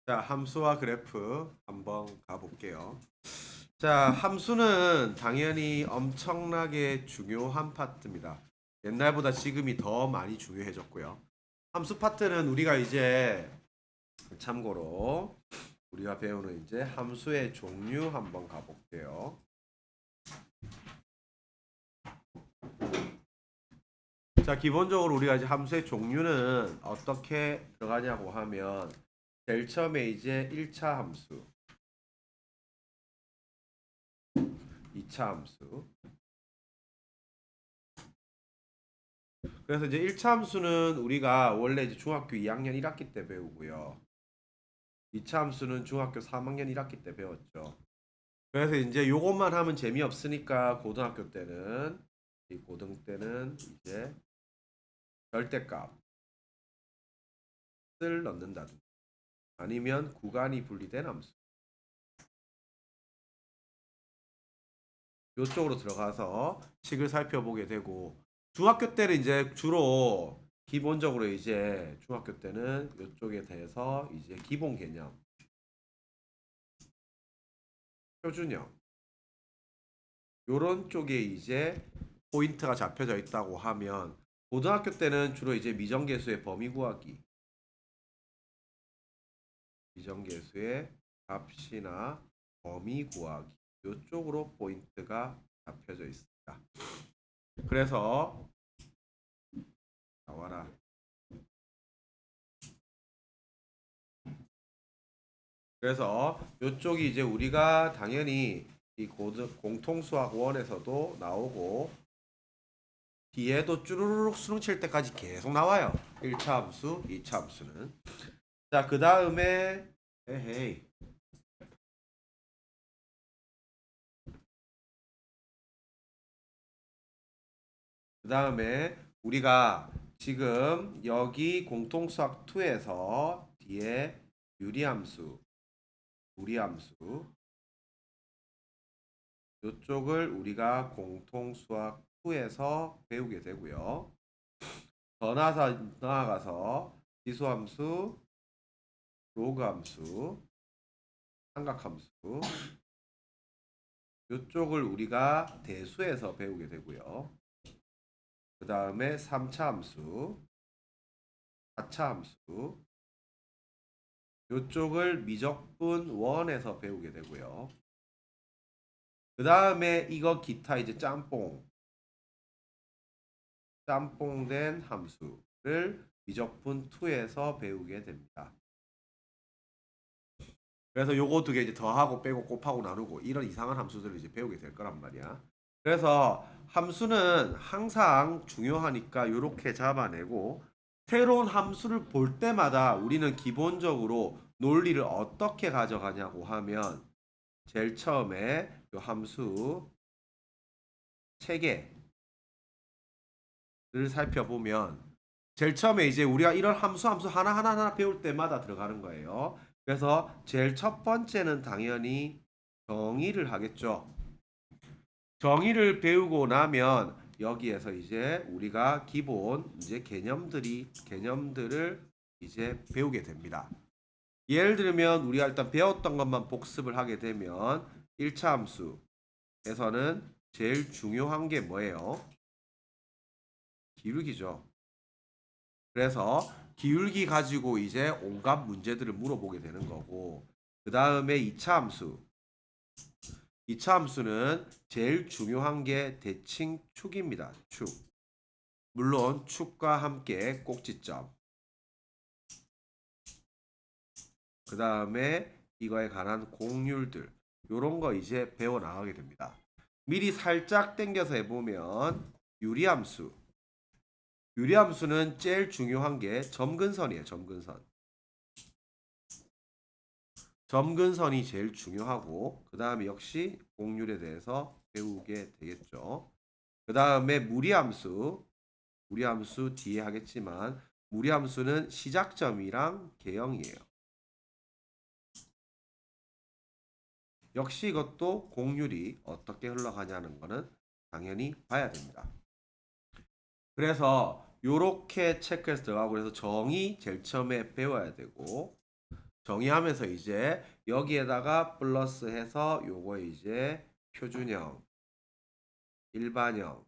자, 함수와 그래프 한번 가볼게요. 자, 함수는 당연히 엄청나게 중요한 파트입니다. 옛날보다 지금이 더 많이 중요해졌고요. 함수 파트는 우리가 이제 참고로 우리가 배우는 이제 함수의 종류 한번 가볼게요. 자, 기본적으로 우리가 이제 함수의 종류는 어떻게 들어가냐고 하면 제일 처음에 이제 1차 함수, 2차 함수, 그래서 이제 1차 함수는 우리가 원래 이제 중학교 2학년 1학기 때 배우고요. 2차 함수는 중학교 3학년 1학기 때 배웠죠. 그래서 이제 요것만 하면 재미없으니까 고등학교 때는 이 고등 때는 이제 절대값을 넣는다든지 아니면 구간이 분리된 함수 요쪽으로 들어가서 식을 살펴보게 되고 중학교 때는 이제 주로 기본적으로 이제 중학교 때는 요쪽에 대해서 이제 기본 개념 표준형 요런 쪽에 이제 포인트가 잡혀져 있다고 하면 고등학교 때는 주로 이제 미정계수의 범위 구하기, 미정계수의 값이나 범위 구하기 요쪽으로 포인트가 잡혀져 있습니다. 그래서 나와라. 그래서 요쪽이 이제 우리가 당연히 이 공통수학 원에서도 나오고 뒤에도 쭈루룩 수능 칠 때까지 계속 나와요. 1차 함수, 2차 함수는. 자, 그 다음에 헤헤이. 그 다음에 우리가 지금 여기 공통수학 2에서 뒤에 유리함수, 무리함수 이쪽을 우리가 공통수학 2에서 배우게 되고요. 더 나아가서 지수함수, 로그함수, 삼각함수 이쪽을 우리가 대수에서 배우게 되고요. 그 다음에 3차 함수, 4차 함수 이쪽을 미적분 원에서 배우게 되고요. 그 다음에 이거 기타 이제 짬뽕된 함수를 미적분 2에서 배우게 됩니다. 그래서 요거 두 개 이제 더하고 빼고 곱하고 나누고 이런 이상한 함수들을 이제 배우게 될 거란 말이야. 그래서 함수는 항상 중요하니까 이렇게 잡아내고 새로운 함수를 볼 때마다 우리는 기본적으로 논리를 어떻게 가져가냐고 하면 제일 처음에 이 함수 체계를 살펴보면 제일 처음에 이제 우리가 이런 함수 하나 배울 때마다 들어가는 거예요. 그래서 제일 첫 번째는 당연히 정의를 하겠죠. 정의를 배우고 나면 여기에서 이제 우리가 기본 이제 개념들을 이제 배우게 됩니다. 예를 들면 우리가 일단 배웠던 것만 복습을 하게 되면 1차 함수에서는 제일 중요한 게 뭐예요? 기울기죠. 그래서 기울기 가지고 이제 온갖 문제들을 물어보게 되는 거고 그 다음에 2차 함수 2차 함수는 제일 중요한 게 대칭축입니다. 축. 물론 축과 함께 꼭지점. 그 다음에 이거에 관한 공률들. 요런 거 이제 배워 나가게 됩니다. 미리 살짝 당겨서 해보면 유리함수. 유리함수는 제일 중요한 게 점근선이에요. 점근선. 점근선이 제일 중요하고 그 다음에 역시 공률에 대해서 배우게 되겠죠. 그 다음에 무리함수. 무리함수 뒤에 하겠지만 무리함수는 시작점이랑 개형이에요. 역시 이것도 공률이 어떻게 흘러가냐는 거는 당연히 봐야 됩니다. 그래서 요렇게 체크해서 들어가고 그래서 정의 제일 처음에 배워야 되고 정의하면서 이제 여기에다가 플러스해서 요거 이제 표준형, 일반형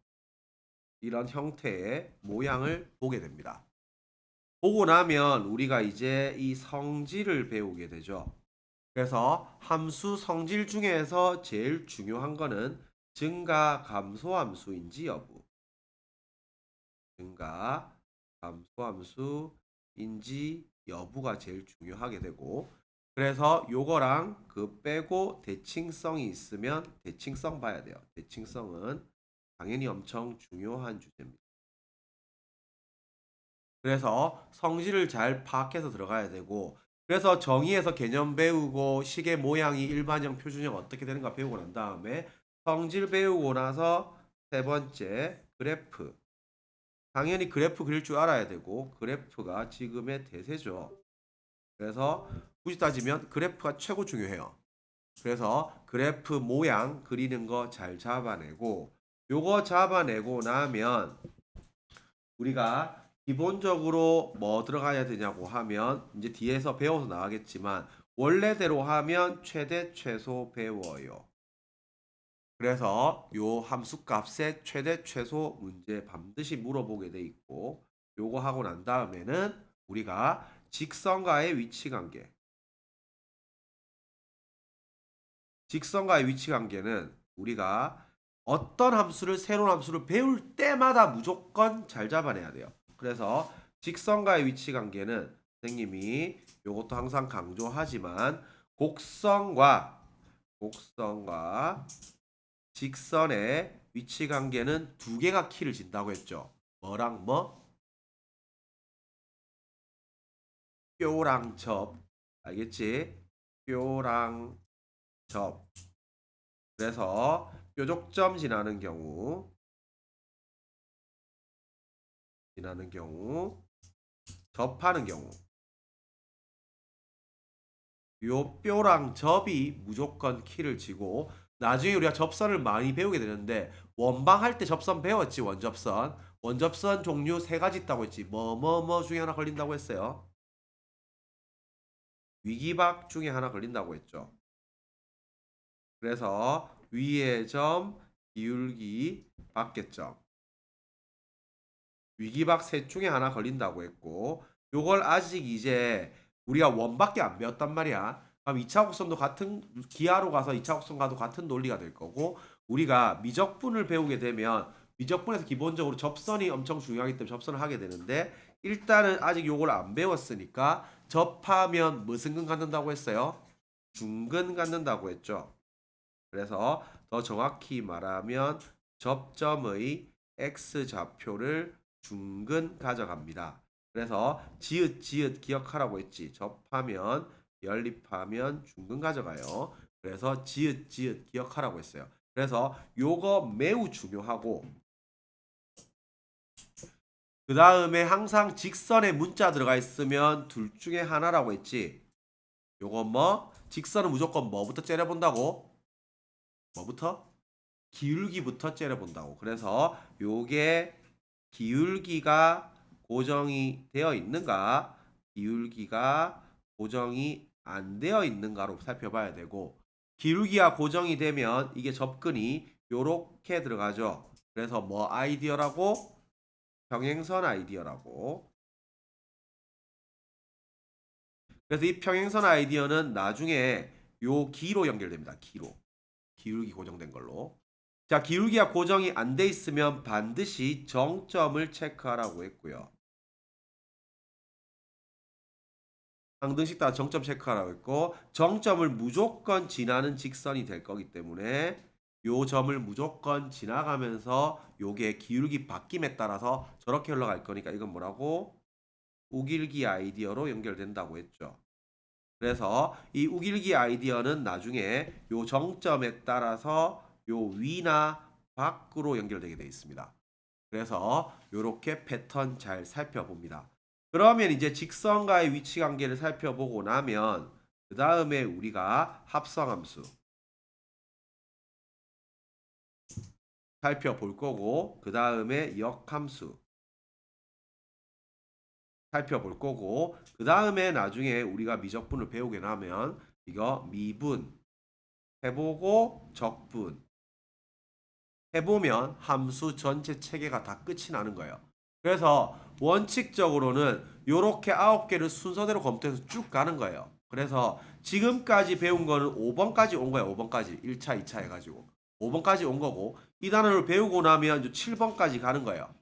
이런 형태의 모양을 보게 됩니다. 보고 나면 우리가 이제 이 성질을 배우게 되죠. 그래서 함수 성질 중에서 제일 중요한 거는 증가 감소 함수인지 여부. 증가 감소 함수인지 여부가 제일 중요하게 되고, 그래서 요거랑 그 빼고 대칭성이 있으면 대칭성 봐야 돼요. 대칭성은 당연히 엄청 중요한 주제입니다. 그래서 성질을 잘 파악해서 들어가야 되고, 그래서 정의에서 개념 배우고 식의 모양이 일반형 표준형 어떻게 되는가 배우고 난 다음에 성질 배우고 나서 세 번째 그래프. 당연히 그래프 그릴 줄 알아야 되고, 그래프가 지금의 대세죠. 그래서 굳이 따지면 그래프가 최고 중요해요. 그래서 그래프 모양 그리는 거 잘 잡아내고, 요거 잡아내고 나면 우리가 기본적으로 뭐 들어가야 되냐고 하면 이제 뒤에서 배워서 나가겠지만 원래대로 하면 최대 최소 배워요. 그래서 요 함수값의 최대 최소 문제 반드시 물어보게 돼 있고, 요거 하고 난 다음에는 우리가 직선과의 위치 관계. 직선과의 위치 관계는 우리가 어떤 함수를 새로운 함수를 배울 때마다 무조건 잘 잡아내야 돼요. 그래서 직선과의 위치 관계는 선생님이 요것도 항상 강조하지만 곡선과 직선의 위치 관계는 두 개가 키를 진다고 했죠. 뭐랑 뭐? 뾰랑 접. 알겠지? 뾰랑 접. 그래서 뾰족점 지나는 경우, 접하는 경우. 요 뼈랑 접이 무조건 키를 지고, 나중에 우리가 접선을 많이 배우게 되는데 원방 할 때 접선 배웠지. 원접선 종류 세 가지 있다고 했지. 뭐 중에 하나 걸린다고 했어요. 위기박 중에 하나 걸린다고 했죠. 그래서 위의 점, 기울기, 밖의 점, 위기박 셋 중에 하나 걸린다고 했고, 요걸 아직 이제 우리가 원밖에 안 배웠단 말이야. 그럼 2차 곡선도 같은 기하로 가서 2차 곡선 가도 같은 논리가 될 거고, 우리가 미적분을 배우게 되면 미적분에서 기본적으로 접선이 엄청 중요하기 때문에 접선을 하게 되는데, 일단은 아직 요걸 안 배웠으니까 접하면 무슨 근 갖는다고 했어요? 중근 갖는다고 했죠. 그래서 더 정확히 말하면 접점의 x좌표를 중근 가져갑니다. 그래서 지읒 기억하라고 했지. 접하면 연립하면 중근 가져가요. 그래서 지읒 기억하라고 했어요. 그래서 요거 매우 중요하고, 그 다음에 항상 직선에 문자 들어가 있으면 둘 중에 하나라고 했지. 요거 뭐? 직선은 무조건 뭐부터 째려본다고? 뭐부터? 기울기부터 째려본다고. 그래서 요게 기울기가 고정이 되어 있는가, 기울기가 고정이 안 되어 있는가로 살펴봐야 되고, 기울기가 고정이 되면 이게 접근이 요렇게 들어가죠. 그래서 뭐 아이디어라고? 평행선 아이디어라고. 그래서 이 평행선 아이디어는 나중에 요 기로 연결됩니다. 기로. 기울기 고정된 걸로. 자, 기울기가 고정이 안 돼 있으면 반드시 정점을 체크하라고 했고요. 항등식 따라 정점 체크하라고 했고, 정점을 무조건 지나는 직선이 될 거기 때문에 요 점을 무조건 지나가면서 요게 기울기 바뀜에 따라서 저렇게 흘러갈 거니까 이건 뭐라고? 우길기 아이디어로 연결된다고 했죠. 그래서 이 우길기 아이디어는 나중에 요 정점에 따라서 요 위나 밖으로 연결되게 되어 있습니다. 그래서 이렇게 패턴 잘 살펴봅니다. 그러면 이제 직선과의 위치 관계를 살펴보고 나면 그 다음에 우리가 합성함수 살펴볼 거고, 그 다음에 역함수 살펴볼 거고 그 다음에 나중에 우리가 미적분을 배우게 나면 이거 미분 해보고 적분 해보면 함수 전체 체계가 다 끝이 나는 거예요. 그래서 원칙적으로는 요렇게 9개를 순서대로 검토해서 쭉 가는 거예요. 그래서 지금까지 배운 거는 5번까지 온 거예요. 5번까지 1차 2차 해가지고 5번까지 온 거고 이 단어를 배우고 나면 이제 7번까지 가는 거예요.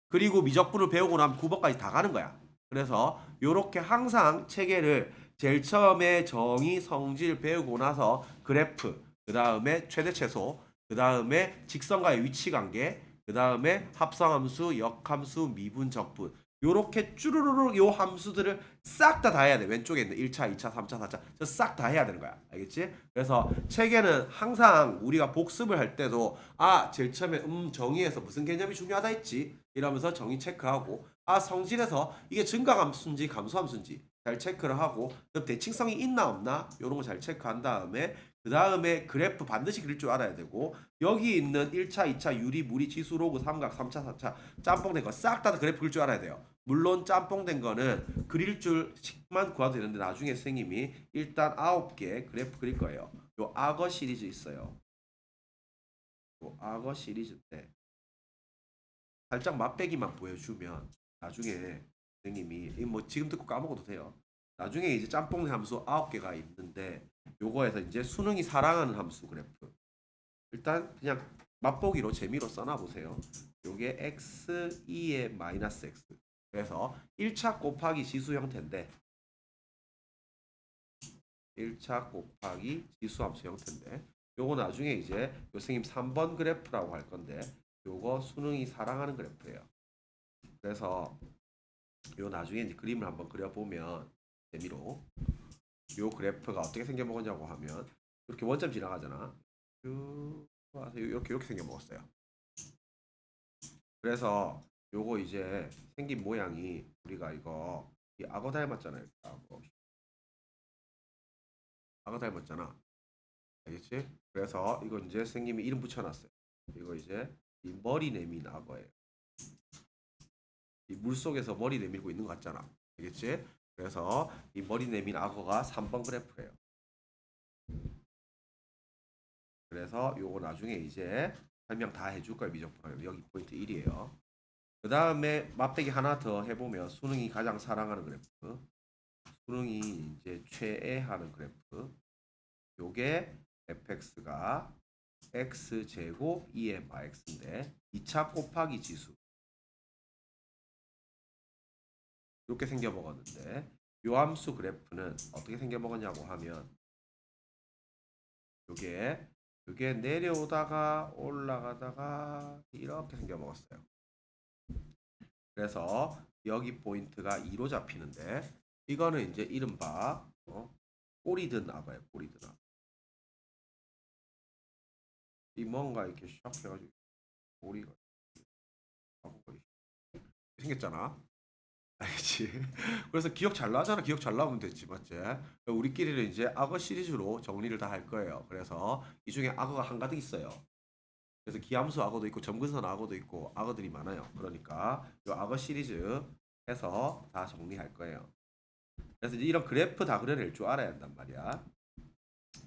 그리고 미적분을 배우고 나면 9번까지 다 가는 거야. 그래서 요렇게 항상 체계를 제일 처음에 정의, 성질 배우고 나서 그래프, 그 다음에 최대 최소, 그 다음에 직선과의 위치 관계, 그 다음에 합성함수, 역함수, 미분, 적분 요렇게 쭈루루루 요 함수들을 싹 다 해야 돼. 왼쪽에 있는 1차, 2차, 3차, 4차 싹 다 해야 되는 거야. 알겠지? 그래서 체계는 항상 우리가 복습을 할 때도 제일 처음에 정의에서 무슨 개념이 중요하다 했지? 이러면서 정의 체크하고 성질에서 이게 증가함수인지 감소함수인지 잘 체크를 하고 그럼 대칭성이 있나 없나 이런 거 잘 체크한 다음에 그 다음에 그래프 반드시 그릴 줄 알아야 되고 여기 있는 1차, 2차 유리, 무리, 지수, 로그, 삼각, 3차, 4차 짬뽕 된 거 싹 다 그래프 그릴 줄 알아야 돼요. 물론 짬뽕 된 거는 그릴 줄만 구해도 되는데 나중에 선생님이 일단 9개 그래프 그릴 거예요. 요 악어 시리즈 있어요. 요 악어 시리즈인데 살짝 맛배기만 보여주면 나중에 선생님이 뭐 지금 듣고 까먹어도 돼요. 나중에 이제 짬뽕 함수 9개가 있는데 요거에서 이제 수능이 사랑하는 함수 그래프 일단 그냥 맛보기로 재미로 써놔 보세요. 요게 x 2의 마이너스 x 그래서 1차 곱하기 지수 형태인데 1차 곱하기 지수 함수 형태인데 요거 나중에 이제 요 선생님 3번 그래프라고 할 건데 요거 수능이 사랑하는 그래프예요. 그래서 요 나중에 이제 그림을 한번 그려보면 재미로 요 그래프가 어떻게 생겨먹었냐고 하면 이렇게 원점 지나가잖아. 쭉 와서 이렇게 생겨먹었어요. 그래서 요거 이제 생긴 모양이 우리가 이거 이 악어 닮았잖아요. 악어 닮았잖아. 알겠지? 그래서 이거 이제 선생님이 이름 붙여놨어요. 이거 이제 이 머리 내민 악어예요. 이 물속에서 머리 내밀고 있는 거 같잖아. 알겠지? 그래서 이 머리 내민 악어가 3번 그래프예요. 그래서 요거 나중에 이제 설명 다 해줄 거예요. 미적분 여기 포인트 1이에요. 그 다음에 맛배기 하나 더 해보면 수능이 가장 사랑하는 그래프 수능이 이제 최애하는 그래프 요게 fx가 x제곱 2의 x인데 2차 곱하기 지수 이렇게 생겨먹었는데 요 함수 그래프는 어떻게 생겨먹었냐고 하면 요게 내려오다가 올라가다가 이렇게 생겨먹었어요. 그래서 여기 포인트가 2로 잡히는데 이거는 이제 이른바 꼬리 든 악어예요. 꼬리 든 악어. 이 뭔가 이렇게 샥 해가지고 꼬리가 생겼잖아. 알겠지? 그래서 기억 잘 나잖아. 기억 잘 나오면 됐지, 맞지? 우리끼리는 이제 악어 시리즈로 정리를 다 할 거예요. 그래서 이 중에 악어가 한가득 있어요. 그래서 기함수 악어도 있고 점근선 악어도 있고 악어들이 많아요. 그러니까 이 악어 시리즈 해서 다 정리할 거예요. 그래서 이제 이런 그래프 다 그려낼 줄 알아야 한단 말이야.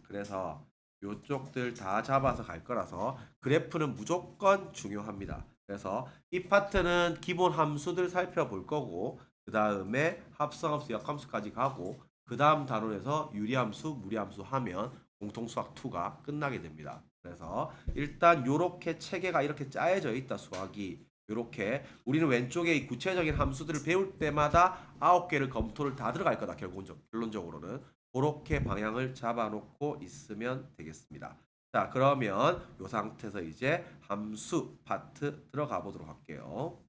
그래서 요쪽들 다 잡아서 갈 거라서 그래프는 무조건 중요합니다. 그래서 이 파트는 기본 함수들 살펴볼 거고 그 다음에 합성함수, 역함수까지 가고 그 다음 단원에서 유리함수, 무리함수 하면 공통수학 2가 끝나게 됩니다. 그래서 일단 요렇게 체계가 이렇게 짜여져 있다 수학이 요렇게 우리는 왼쪽에 이 구체적인 함수들을 배울 때마다 9개를 검토를 다 들어갈 거다 결론적으로는 그렇게 방향을 잡아놓고 있으면 되겠습니다. 자, 그러면 이 상태에서 이제 함수 파트 들어가 보도록 할게요.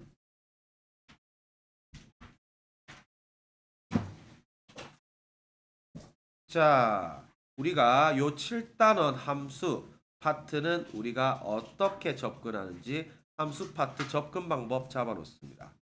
자, 우리가 요 7단원 함수 파트는 우리가 어떻게 접근하는지 함수 파트 접근 방법 잡아놓습니다.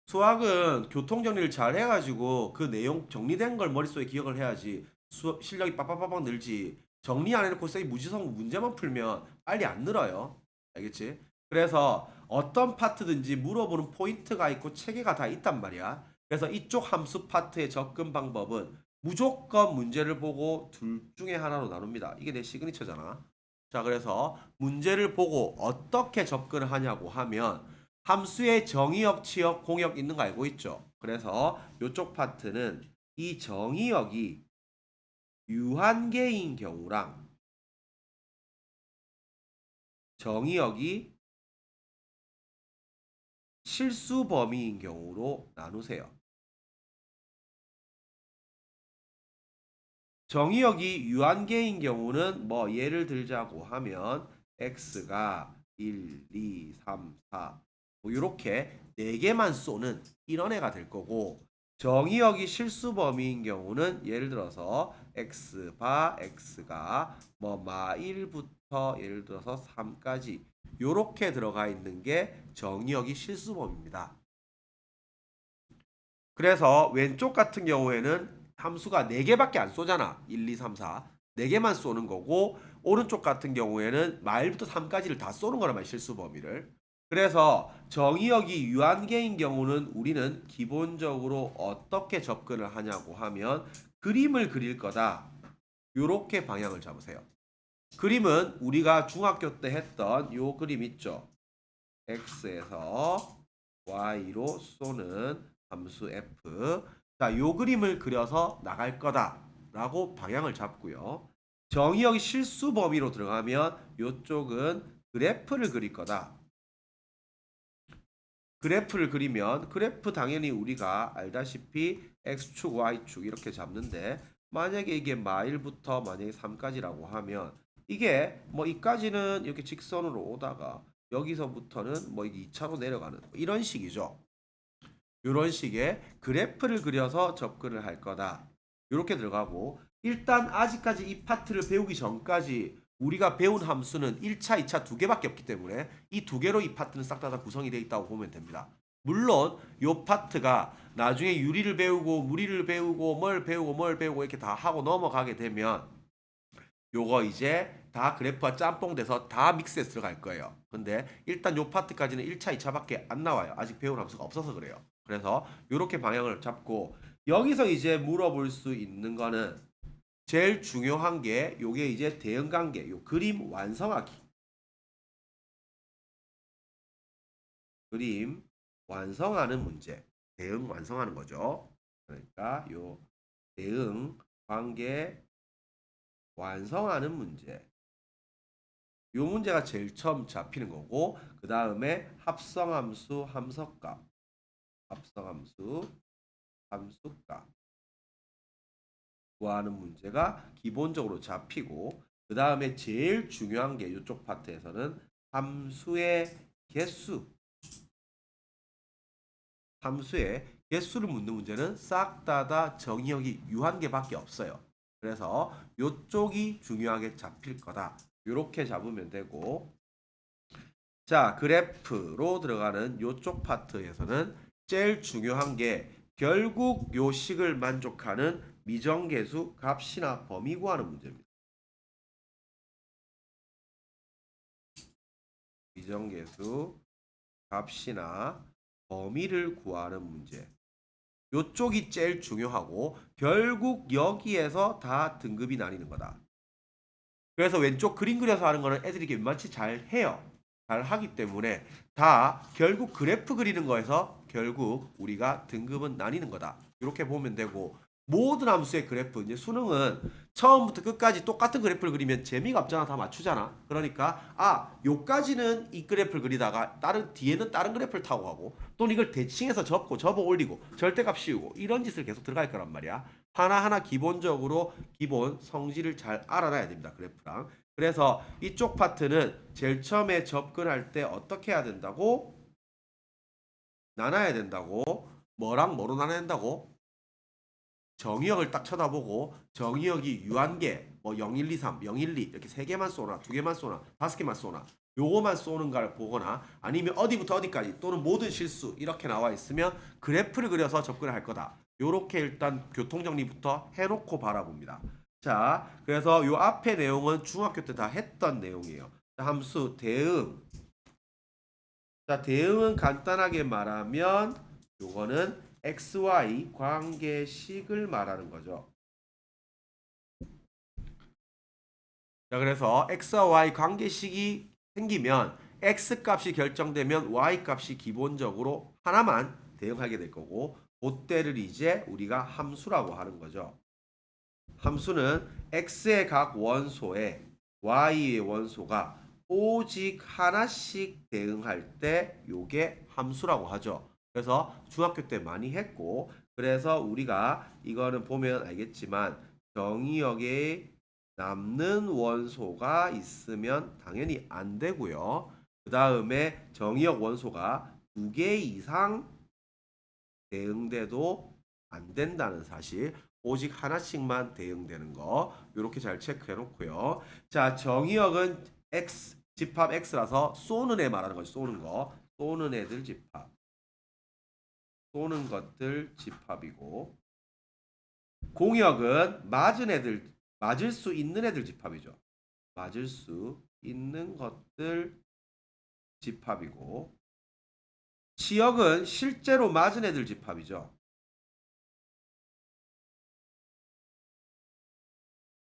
수학은 교통 정리를 잘 해가지고 그 내용 정리된 걸 머릿속에 기억을 해야지 실력이 빠빠빠빵 늘지 정리 안 해놓고 쌤이 무지성 문제만 풀면 빨리 안 늘어요. 알겠지? 그래서 어떤 파트든지 물어보는 포인트가 있고 체계가 다 있단 말이야. 그래서 이쪽 함수 파트의 접근 방법은 무조건 문제를 보고 둘 중에 하나로 나눕니다. 이게 내 시그니처잖아. 자, 그래서 문제를 보고 어떻게 접근을 하냐고 하면 함수의 정의역, 치역, 공역 있는 거 알고 있죠? 그래서 이쪽 파트는 이 정의역이 유한계인 경우랑 정의역이 실수 범위인 경우로 나누세요. 정의역이 유한계인 경우는 뭐 예를 들자고 하면 x가 1, 2, 3, 4 뭐 이렇게 4개만 쏘는 이런 애가 될 거고 정의역이 실수 범위인 경우는 예를 들어서 x바 x가 뭐 마 1부터 예를 들어서 3까지 요렇게 들어가 있는 게 정의역이 실수 범위입니다. 그래서 왼쪽 같은 경우에는 함수가 4개밖에 안 쏘잖아. 1, 2, 3, 4. 4개만 쏘는 거고 오른쪽 같은 경우에는 마일부터 3까지를 다 쏘는 거란 말이야. 실수 범위를. 그래서 정의역이 유한계인 경우는 우리는 기본적으로 어떻게 접근을 하냐고 하면 그림을 그릴 거다. 요렇게 방향을 잡으세요. 그림은 우리가 중학교 때 했던 요 그림 있죠. x에서 y로 쏘는 함수 f. 자, 요 그림을 그려서 나갈 거다라고 방향을 잡고요. 정의역이 실수 범위로 들어가면 요쪽은 그래프를 그릴 거다. 그래프를 그리면 그래프 당연히 우리가 알다시피 x축, y축 이렇게 잡는데 만약에 이게 마일부터 만약에 3까지라고 하면 이게 뭐 이까지는 이렇게 직선으로 오다가 여기서부터는 뭐 이게 2차로 내려가는 이런 식이죠. 이런 식의 그래프를 그려서 접근을 할 거다. 이렇게 들어가고 일단 아직까지 이 파트를 배우기 전까지 우리가 배운 함수는 1차, 2차 두 개밖에 없기 때문에 이 두 개로 이 파트는 싹 다 구성이 되어 있다고 보면 됩니다. 물론 이 파트가 나중에 유리를 배우고 무리를 배우고 뭘 배우고 이렇게 다 하고 넘어가게 되면 요거 이제 다 그래프가 짬뽕 돼서 다 믹스해서 들어갈 거예요. 근데 일단 요 파트까지는 1차, 2차밖에 안 나와요. 아직 배운 함수가 없어서 그래요. 그래서 요렇게 방향을 잡고 여기서 이제 물어볼 수 있는 거는 제일 중요한 게 요게 이제 대응 관계, 요 그림 완성하기. 그림 완성하는 문제. 대응 완성하는 거죠. 그러니까 요 대응 관계 완성하는 문제. 요 문제가 제일 처음 잡히는 거고 그 다음에 합성함수 함석값 합성함수 함수값 구하는 문제가 기본적으로 잡히고 그 다음에 제일 중요한 게 이쪽 파트에서는 함수의 개수 함수의 개수를 묻는 문제는 싹 다 정의역이 유한계밖에 없어요. 그래서 이쪽이 중요하게 잡힐 거다. 이렇게 잡으면 되고 자, 그래프로 들어가는 요쪽 파트에서는 제일 중요한 게 결국 요 식을 만족하는 미정계수 값이나 범위 구하는 문제입니다. 미정계수 값이나 범위를 구하는 문제. 요쪽이 제일 중요하고 결국 여기에서 다 등급이 나뉘는 거다. 그래서 왼쪽 그림 그려서 하는 거는 애들이 웬만치 잘 해요. 잘 하기 때문에 다 결국 그래프 그리는 거에서 결국 우리가 등급은 나뉘는 거다. 이렇게 보면 되고 모든 함수의 그래프 이제 수능은 처음부터 끝까지 똑같은 그래프를 그리면 재미가 없잖아. 다 맞추잖아. 그러니까 요까지는 이 그래프를 그리다가 다른 뒤에는 다른 그래프를 타고 가고 또는 이걸 대칭해서 접어 올리고 절대값 씌우고 이런 짓을 계속 들어갈 거란 말이야. 하나하나 기본적으로 기본 성질을 잘 알아놔야 됩니다. 그래프랑. 그래서 이쪽 파트는 제일 처음에 접근할 때 어떻게 해야 된다고? 나눠야 된다고? 뭐랑 뭐로 나눠야 된다고? 정의역을 딱 쳐다보고 정의역이 유한계 뭐 0, 1, 2, 3, 0, 1, 2 이렇게 3개만 쏘나 2개만 쏘나 5개만 쏘나 요거만 쏘는 걸 보거나 아니면 어디부터 어디까지 또는 모든 실수 이렇게 나와 있으면 그래프를 그려서 접근을 할 거다. 요렇게 일단 교통정리부터 해놓고 바라봅니다. 자, 그래서 요 앞에 내용은 중학교 때 다 했던 내용이에요. 함수 대응 자, 대응은 간단하게 말하면 요거는 XY 관계식을 말하는 거죠. 자, 그래서 X와 Y 관계식이 생기면 X 값이 결정되면 Y 값이 기본적으로 하나만 대응하게 될 거고, 그때를 이제 우리가 함수라고 하는 거죠. 함수는 X의 각 원소에 Y의 원소가 오직 하나씩 대응할 때 요게 함수라고 하죠. 그래서 중학교 때 많이 했고, 그래서 우리가 이거는 보면 알겠지만 정의역에 남는 원소가 있으면 당연히 안 되고요. 그 다음에 정의역 원소가 2개 이상 대응돼도 안 된다는 사실, 오직 하나씩만 대응되는 거 이렇게 잘 체크해 놓고요. 자, 정의역은 X 집합 X라서 쏘는 애 말하는 거죠. 쏘는 거, 쏘는 애들 집합, 쏘는 것들 집합이고, 공역은 맞은 애들, 맞을 수 있는 애들 집합이죠. 맞을 수 있는 것들 집합이고, 치역은 실제로 맞은 애들 집합이죠.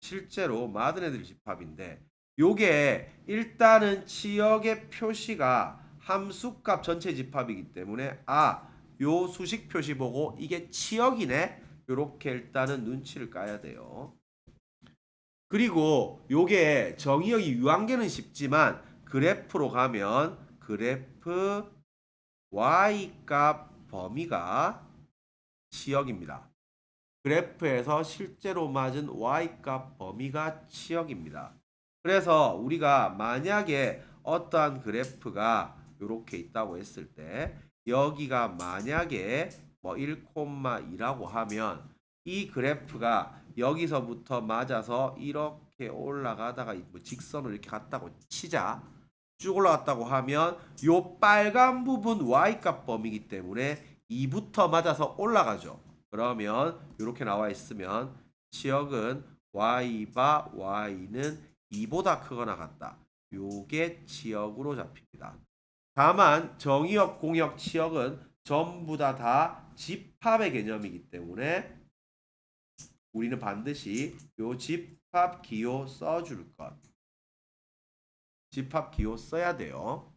실제로 맞은 애들 집합인데, 요게 일단은 치역의 표시가 함수값 전체 집합이기 때문에 요 수식 표시 보고 이게 치역이네, 요렇게 일단은 눈치를 까야 돼요. 그리고 요게 정의역이 유한계는 쉽지만 그래프로 가면 그래프 y값 범위가 치역입니다. 그래프에서 실제로 맞은 y값 범위가 치역입니다. 그래서 우리가 만약에 어떠한 그래프가 이렇게 있다고 했을 때 여기가 만약에 뭐 1,2라고 하면 이 그래프가 여기서부터 맞아서 이렇게 올라가다가 뭐 직선으로 이렇게 갔다고 치자. 쭉 올라갔다고 하면 요 빨간 부분 y값 범위이기 때문에 2부터 맞아서 올라가죠. 그러면 이렇게 나와 있으면 치역은 y바 y는 2보다 크거나 같다. 요게 치역으로 잡힙니다. 다만 정의역, 공역, 치역은 전부 다 집합의 개념이기 때문에 우리는 반드시 요 집합 기호 써줄 것. 집합 기호 써야 돼요.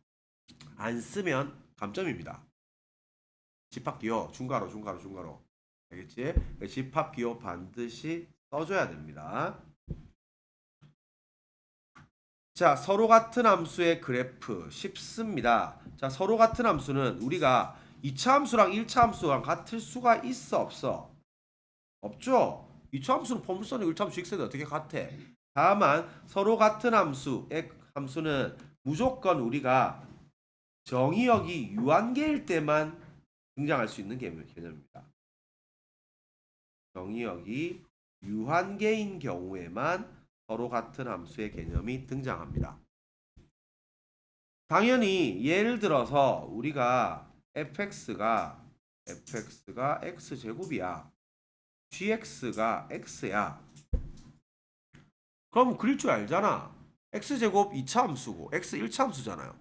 안 쓰면 감점입니다. 집합 기호 중괄호. 알겠지? 집합 기호 반드시 써줘야 됩니다. 자, 서로 같은 함수의 그래프 쉽습니다. 자, 서로 같은 함수는 우리가 2차 함수랑 1차 함수랑 같을 수가 있어 없어? 없죠? 2차 함수는 포물선이고 1차 함수 x는 어떻게 같아? 다만 서로 같은 함수의 함수는 무조건 우리가 정의역이 유한계일 때만 등장할 수 있는 개념입니다. 정의역이 유한계인 경우에만 서로 같은 함수의 개념이 등장합니다. 당연히 예를 들어서 우리가 fx가 x제곱이야. gx가 x야. 그럼 그릴 줄 알잖아. x제곱 2차 함수고 x 1차 함수잖아요.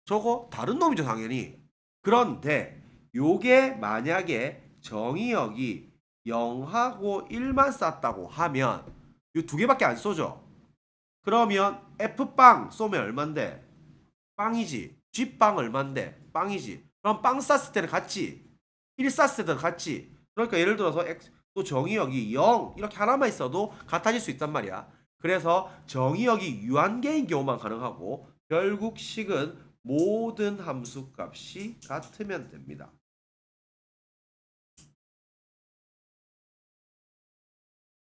저거 다른 놈이죠, 당연히. 그런데 요게 만약에 정의역이 0하고 1만 쌌다고 하면 이 두 개밖에 안 쏘죠. 그러면 F빵 쏘면 얼만데? 빵이지. G빵 얼만데? 빵이지. 그럼 빵 쌌을 때는 같지. 1 쌌을 때는 같지. 그러니까 예를 들어서 X, 또 정의역이 0 이렇게 하나만 있어도 같아질 수 있단 말이야. 그래서 정의역이 유한계인 경우만 가능하고 결국 식은 모든 함수 값이 같으면 됩니다.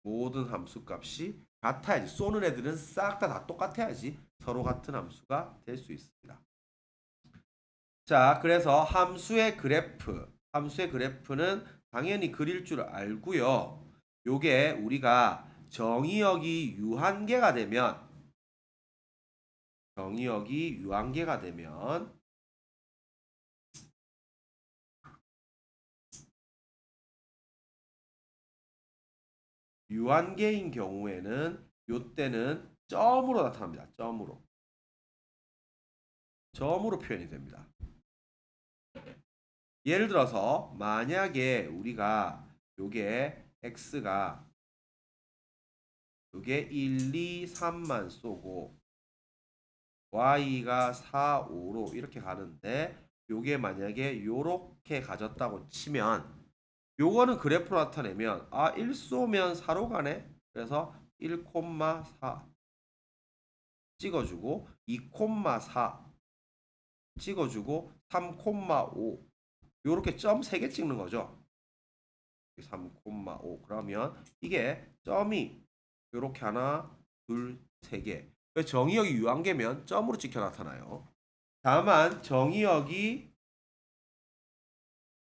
모든 함수 값이 같아야지. 쏘는 애들은 싹 다 똑같아야지 서로 같은 함수가 될 수 있습니다. 자, 그래서 함수의 그래프는 당연히 그릴 줄 알고요. 요게 우리가 정의역이 유한계가 되면 유한계인 경우에는 요때는 점으로 나타납니다. 점으로 표현이 됩니다. 예를 들어서 만약에 우리가 요게 x가 요게 1, 2, 3만 쏘고 y가 4, 5로 이렇게 가는데 요게 만약에 요렇게 가졌다고 치면 요거는 그래프로 나타내면 1 쏘면 4로 가네. 그래서 1,4 찍어주고 2,4 찍어주고 3,5 요렇게 점 3개 찍는 거죠. 3,5 그러면 이게 점이 요렇게 하나 둘 세 개. 정의역이 유한계면 점으로 찍혀 나타나요. 다만 정의역이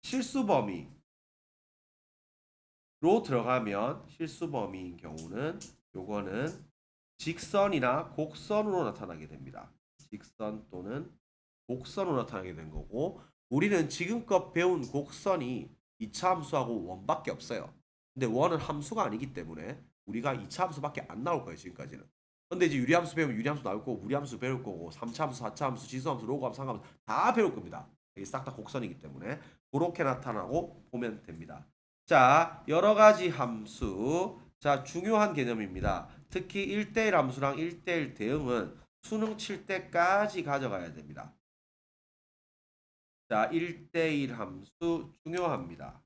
실수 범위로 들어가면 실수 범위인 경우는 요거는 직선이나 곡선으로 나타나게 됩니다. 직선 또는 곡선으로 나타나게 된 거고 우리는 지금껏 배운 곡선이 2차 함수하고 원밖에 없어요. 근데 원은 함수가 아니기 때문에 우리가 2차 함수밖에 안 나올 거예요. 지금까지는. 근데 이제 유리함수 배우면 유리함수 나올 거고 무리함수 배울 거고 3차 함수, 4차 함수, 지수함수, 로그함수, 상함수 다 배울 겁니다. 이게 싹 다 곡선이기 때문에 그렇게 나타나고 보면 됩니다. 자, 여러 가지 함수. 자, 중요한 개념입니다. 특히 1대1 함수랑 1대1 대응은 수능 칠 때까지 가져가야 됩니다. 자, 1대1 함수 중요합니다.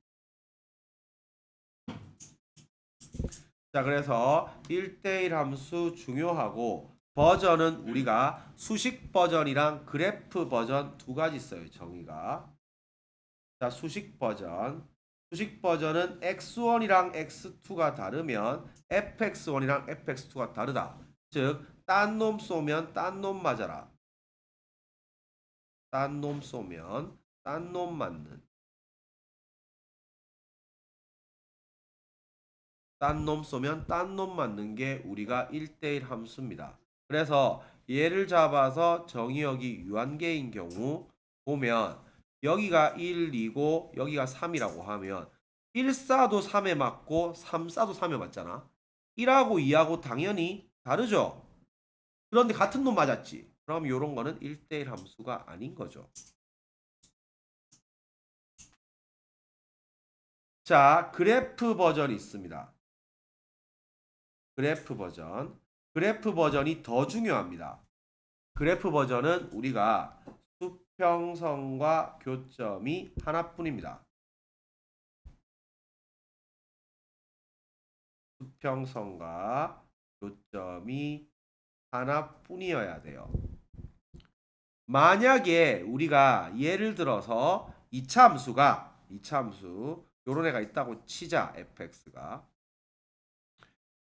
자, 그래서 1대1 함수 중요하고 버전은 우리가 수식 버전이랑 그래프 버전 두 가지 있어요. 정의가. 자, 수식 버전. 수식 버전은 x1이랑 x2가 다르면 fx1이랑 fx2가 다르다. 즉, 딴 놈 쏘면 딴 놈 맞아라. 딴 놈 쏘면 딴 놈 맞는. 딴 놈 쏘면 딴 놈 맞는 게 우리가 1대1 함수입니다. 그래서 얘를 잡아서 정의역이 유한계인 경우 보면 여기가 1, 2고 여기가 3이라고 하면 1사도 3에 맞고 3사도 3에 맞잖아. 1하고 2하고 당연히 다르죠. 그런데 같은 놈 맞았지. 그럼 이런 거는 1대1 함수가 아닌 거죠. 자, 그래프 버전이 있습니다. 그래프 버전. 그래프 버전이 더 중요합니다. 그래프 버전은 우리가 수평선과 교점이 하나뿐입니다. 수평선과 교점이 하나뿐이어야 돼요. 만약에 우리가 예를 들어서 2차 함수 요런 애가 있다고 치자. fx가.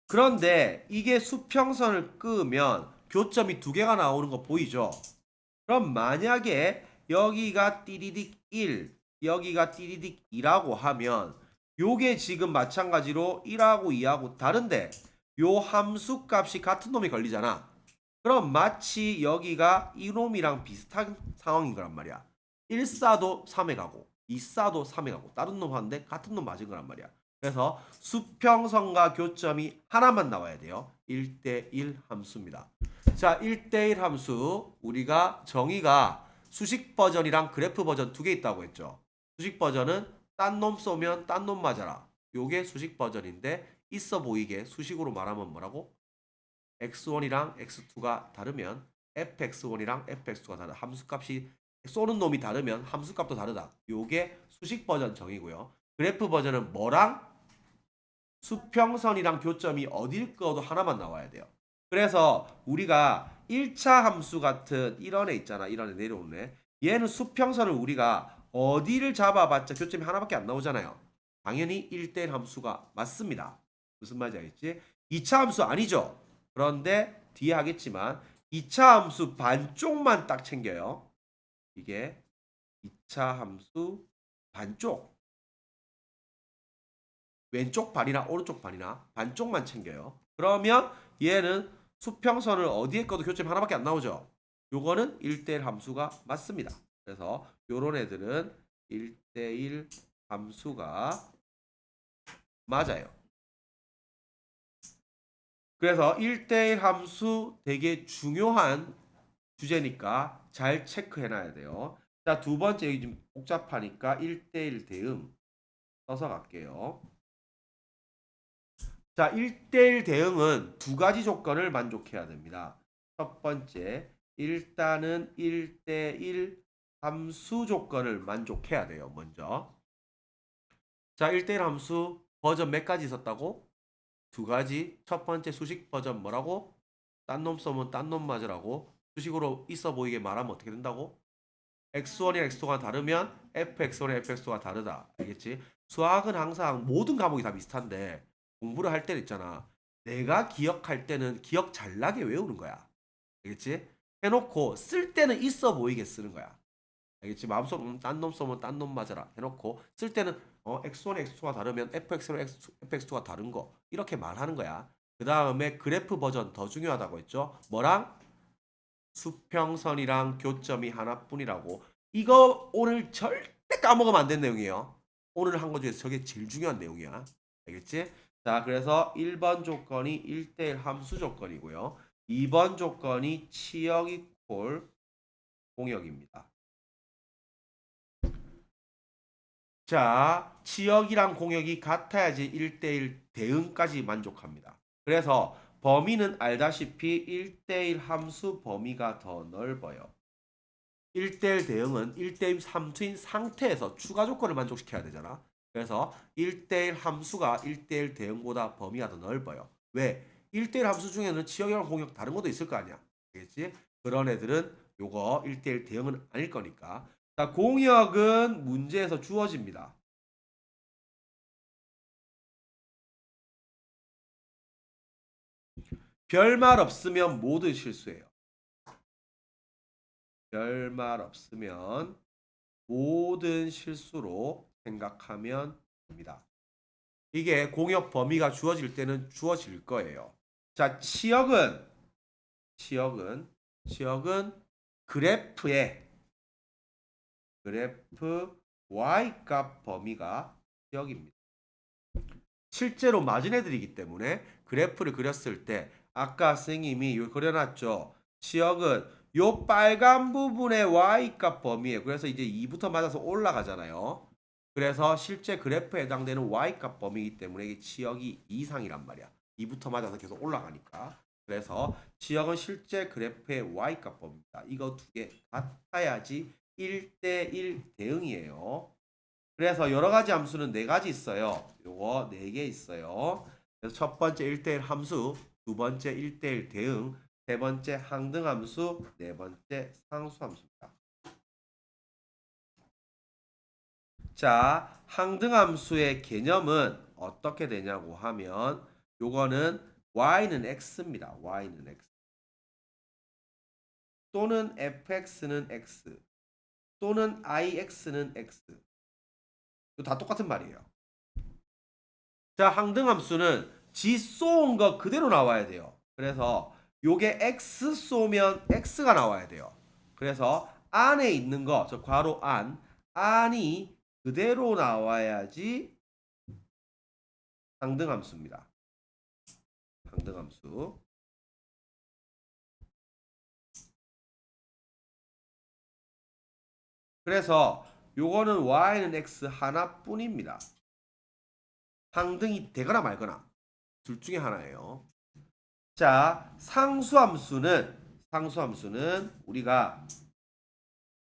그런데 이게 수평선을 끄면 교점이 두 개가 나오는 거 보이죠? 그럼 만약에 여기가 띠리딕 1, 여기가 띠리딕 2라고 하면 요게 지금 마찬가지로 1하고 2하고 다른데 요 함수 값이 같은 놈이 걸리잖아. 그럼 마치 여기가 이놈이랑 비슷한 상황인 거란 말이야. 1사도 3에 가고 2사도 3에 가고 다른 놈 하는데 같은 놈 맞은 거란 말이야. 그래서 수평선과 교점이 하나만 나와야 돼요. 1대1 함수입니다. 자, 1대1 함수 우리가 정의가 수식 버전이랑 그래프 버전 두 개 있다고 했죠. 수식 버전은 딴 놈 쏘면 딴 놈 맞아라. 요게 수식 버전인데 있어 보이게 수식으로 말하면 뭐라고? x1이랑 x2가 다르면 fx1이랑 fx2가 다르다. 함수값이 쏘는 놈이 다르면 함수값도 다르다. 요게 수식 버전 정의고요. 그래프 버전은 뭐랑 수평선이랑 교점이 어딜 거도 하나만 나와야 돼요. 그래서 우리가 1차 함수 같은 이런 애 있잖아. 이런 애 내려오는 애. 얘는 수평선을 우리가 어디를 잡아봤자 교점이 하나밖에 안 나오잖아요. 당연히 1대1 함수가 맞습니다. 무슨 말인지 알겠지? 2차 함수 아니죠. 그런데 뒤에 하겠지만 2차 함수 반쪽만 딱 챙겨요. 이게 2차 함수 반쪽. 왼쪽 반이나 오른쪽 반이나 반쪽만 챙겨요. 그러면 얘는 수평선을 어디에 꺼도 교점이 하나밖에 안 나오죠. 요거는 1대1 함수가 맞습니다. 그래서 요런 애들은 1대1 함수가 맞아요. 그래서 1대1 함수 되게 중요한 주제니까 잘 체크해 놔야 돼요. 자, 두 번째 여기 좀 복잡하니까 1대1 대응 써서 갈게요. 자, 1대1 대응은 두 가지 조건을 만족해야 됩니다. 첫 번째, 일단은 1대1 함수 조건을 만족해야 돼요. 먼저. 자, 1대1 함수 버전 몇 가지 있었다고? 두 가지. 첫 번째 수식 버전 뭐라고? 딴 놈 써면 딴 놈 맞으라고. 수식으로 있어 보이게 말하면 어떻게 된다고? x1이랑 x2가 다르면 fx1이 fx2가 다르다. 알겠지? 수학은 항상 모든 과목이 다 비슷한데 공부를 할 때는 있잖아. 내가 기억할 때는 기억 잘 나게 외우는 거야. 알겠지? 해놓고 쓸 때는 있어 보이게 쓰는 거야. 알겠지? 마음속 딴 놈 써면 딴 놈 맞아라 해놓고 쓸 때는 x1, x2가 다르면 fx1, fx2가 다른 거 이렇게 말하는 거야. 그 다음에 그래프 버전 더 중요하다고 했죠? 뭐랑? 수평선이랑 교점이 하나뿐이라고. 이거 오늘 절대 까먹으면 안 되는 내용이에요. 오늘 한 거 중에서 저게 제일 중요한 내용이야. 알겠지? 자, 그래서 1번 조건이 1대1 함수 조건이고요. 2번 조건이 치역 이퀄 공역입니다. 자, 치역이랑 공역이 같아야지 1대1 대응까지 만족합니다. 그래서 범위는 알다시피 1대1 함수 범위가 더 넓어요. 1대1 대응은 1대1 함수인 상태에서 추가 조건을 만족시켜야 되잖아. 그래서 1대1 함수가 1대1 대응보다 범위가 더 넓어요. 왜? 1대1 함수 중에는 치역이랑 공역 다른 것도 있을 거 아니야. 알겠지? 그런 애들은 요거 1대1 대응은 아닐 거니까. 자, 공역은 문제에서 주어집니다. 별말 없으면 모두 실수예요. 별말 없으면 모든 실수로 생각하면 됩니다. 이게 공역 범위가 주어질 때는 주어질 거예요. 자, 치역은 그래프 y값 범위가 치역입니다. 실제로 맞은 애들이기 때문에 그래프를 그렸을 때 아까 선생님이 요 그려놨죠. 치역은 요 빨간 부분의 y값 범위에 그래서 이제 2부터 맞아서 올라가잖아요. 그래서 실제 그래프에 해당되는 y값 범위이기 때문에 이게 치역이 2상이란 말이야. 2부터 맞아서 계속 올라가니까. 그래서 치역은 실제 그래프의 y값 범위입니다. 이거 두 개 같아야지 1대1 대응이에요. 그래서 여러 가지 함수는 네 가지 있어요. 요거 네 개 있어요. 그래서 첫 번째 1대1 함수, 두 번째 1대1 대응, 세 번째 항등 함수, 네 번째 상수 함수입니다. 자, 항등 함수의 개념은 어떻게 되냐고 하면 요거는 y는 x입니다. y는 x. 또는 fx는 x. 또는 ix는 x. 다 똑같은 말이에요. 자, 항등함수는 지 쏘은 거 그대로 나와야 돼요. 그래서 요게 x 쏘면 x가 나와야 돼요. 그래서 안에 있는 거, 저 괄호 안이 그대로 나와야지 항등함수입니다. 항등함수. 그래서 요거는 y는 x 하나뿐입니다. 항등이 되거나 말거나 둘 중에 하나예요. 자, 상수함수는 우리가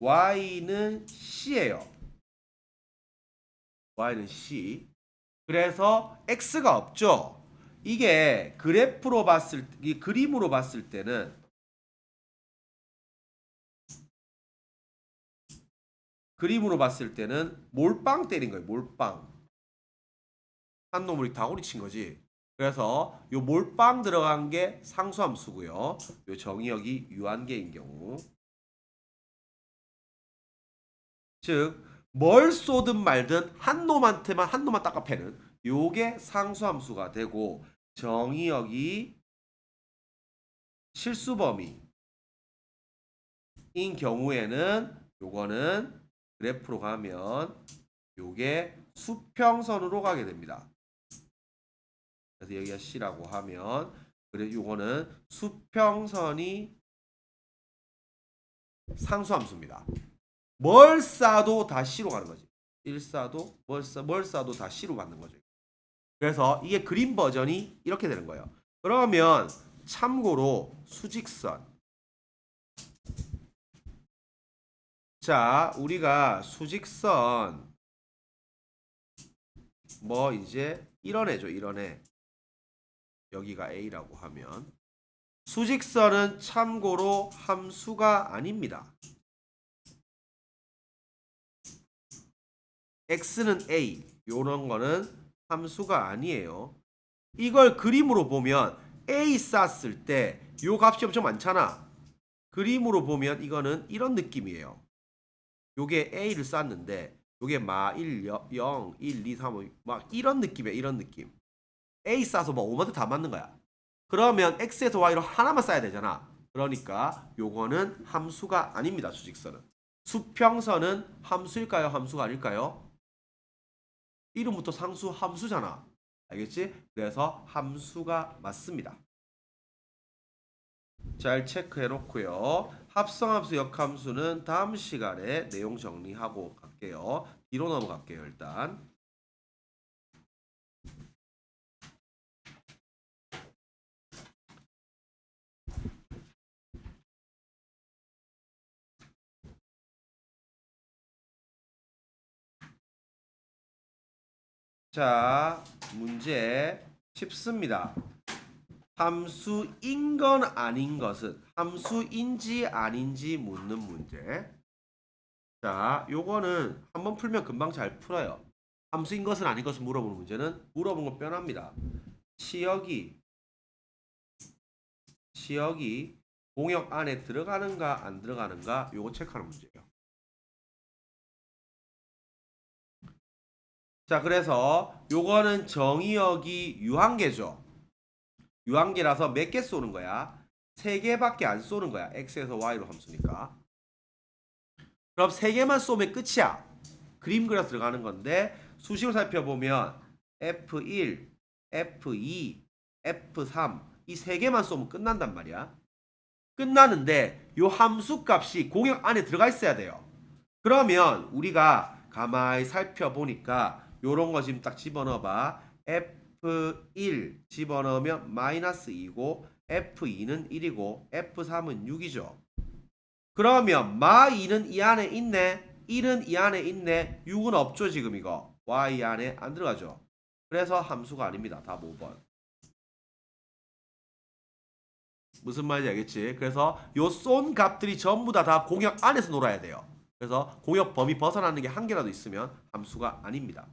y는 c예요. y는 c. 그래서 x가 없죠. 이게 그래프로 봤을 이 그림으로 봤을 때는 몰빵 때린 거예요. 몰빵. 한 놈을 다구리 친 거지. 그래서 요 몰빵 들어간 게 상수함수고요. 요 정의역이 유한계인 경우. 즉 뭘 쏘든 말든 한 놈만 닦아 패는 요게 상수함수가 되고 정의역이 실수범위인 경우에는 요거는 그래프로 가면 요게 수평선으로 가게 됩니다. 그래서 여기가 C라고 하면 그래서 요거는 수평선이 상수함수입니다. 뭘 싸도 다 C로 가는 거지. 1 싸도 뭘 싸도 다 C로 받는 거죠. 그래서 이게 그림 버전이 이렇게 되는 거예요. 그러면 참고로 수직선. 자, 우리가 수직선 뭐 이제 이런 애죠. 이런 애. 여기가 A라고 하면 수직선은 참고로 함수가 아닙니다. x는 a 요런 거는 함수가 아니에요. 이걸 그림으로 보면 a 쌌을 때 요 값이 엄청 많잖아. 그림으로 보면 이거는 이런 느낌이에요. 요게 a를 쌌는데 요게 마 1, 0, 1, 2, 3, 5, 막 이런 느낌이야. 이런 느낌. a 싸서 뭐 5마다 다 맞는 거야. 그러면 x에서 y로 하나만 싸야 되잖아. 그러니까 요거는 함수가 아닙니다. 수직선은. 수평선은 함수일까요? 함수가 아닐까요? 이름부터 상수 함수잖아. 알겠지? 그래서 함수가 맞습니다. 잘 체크해 놓고요. 합성함수 역함수는 다음 시간에 내용 정리하고 갈게요. 뒤로 넘어갈게요. 일단. 자, 문제 쉽습니다. 함수인 건 아닌 것은 함수인지 아닌지 묻는 문제. 자, 요거는 한번 풀면 금방 잘 풀어요. 함수인 것은 아닌 것을 물어보는 문제는 물어본 건 뻔합니다. 치역이 공역 안에 들어가는가 안 들어가는가 요거 체크하는 문제예요. 자, 그래서 요거는 정의역이 유한계죠. 유한계라서 몇 개 쏘는 거야? 3개밖에 안 쏘는 거야. x에서 y로 함수니까. 그럼 3개만 쏘면 끝이야. 그림 그려 들어가는 건데 수식을 살펴보면 F1, F2, F3 이 3개만 쏘면 끝난단 말이야. 끝나는데 요 함수 값이 공역 안에 들어가 있어야 돼요. 그러면 우리가 가만히 살펴보니까 요런 거 지금 딱 집어넣어봐. F1 집어넣으면 마이너스 2고 F2는 1이고 F3은 6이죠. 그러면 마2는 이 안에 있네. 1은 이 안에 있네. 6은 없죠 지금 이거. y 안에 안 들어가죠. 그래서 함수가 아닙니다. 답 5번. 무슨 말인지 알겠지? 그래서 요 쏜 값들이 전부 다 공역 안에서 놀아야 돼요. 그래서 공역 범위 벗어나는 게 한 개라도 있으면 함수가 아닙니다.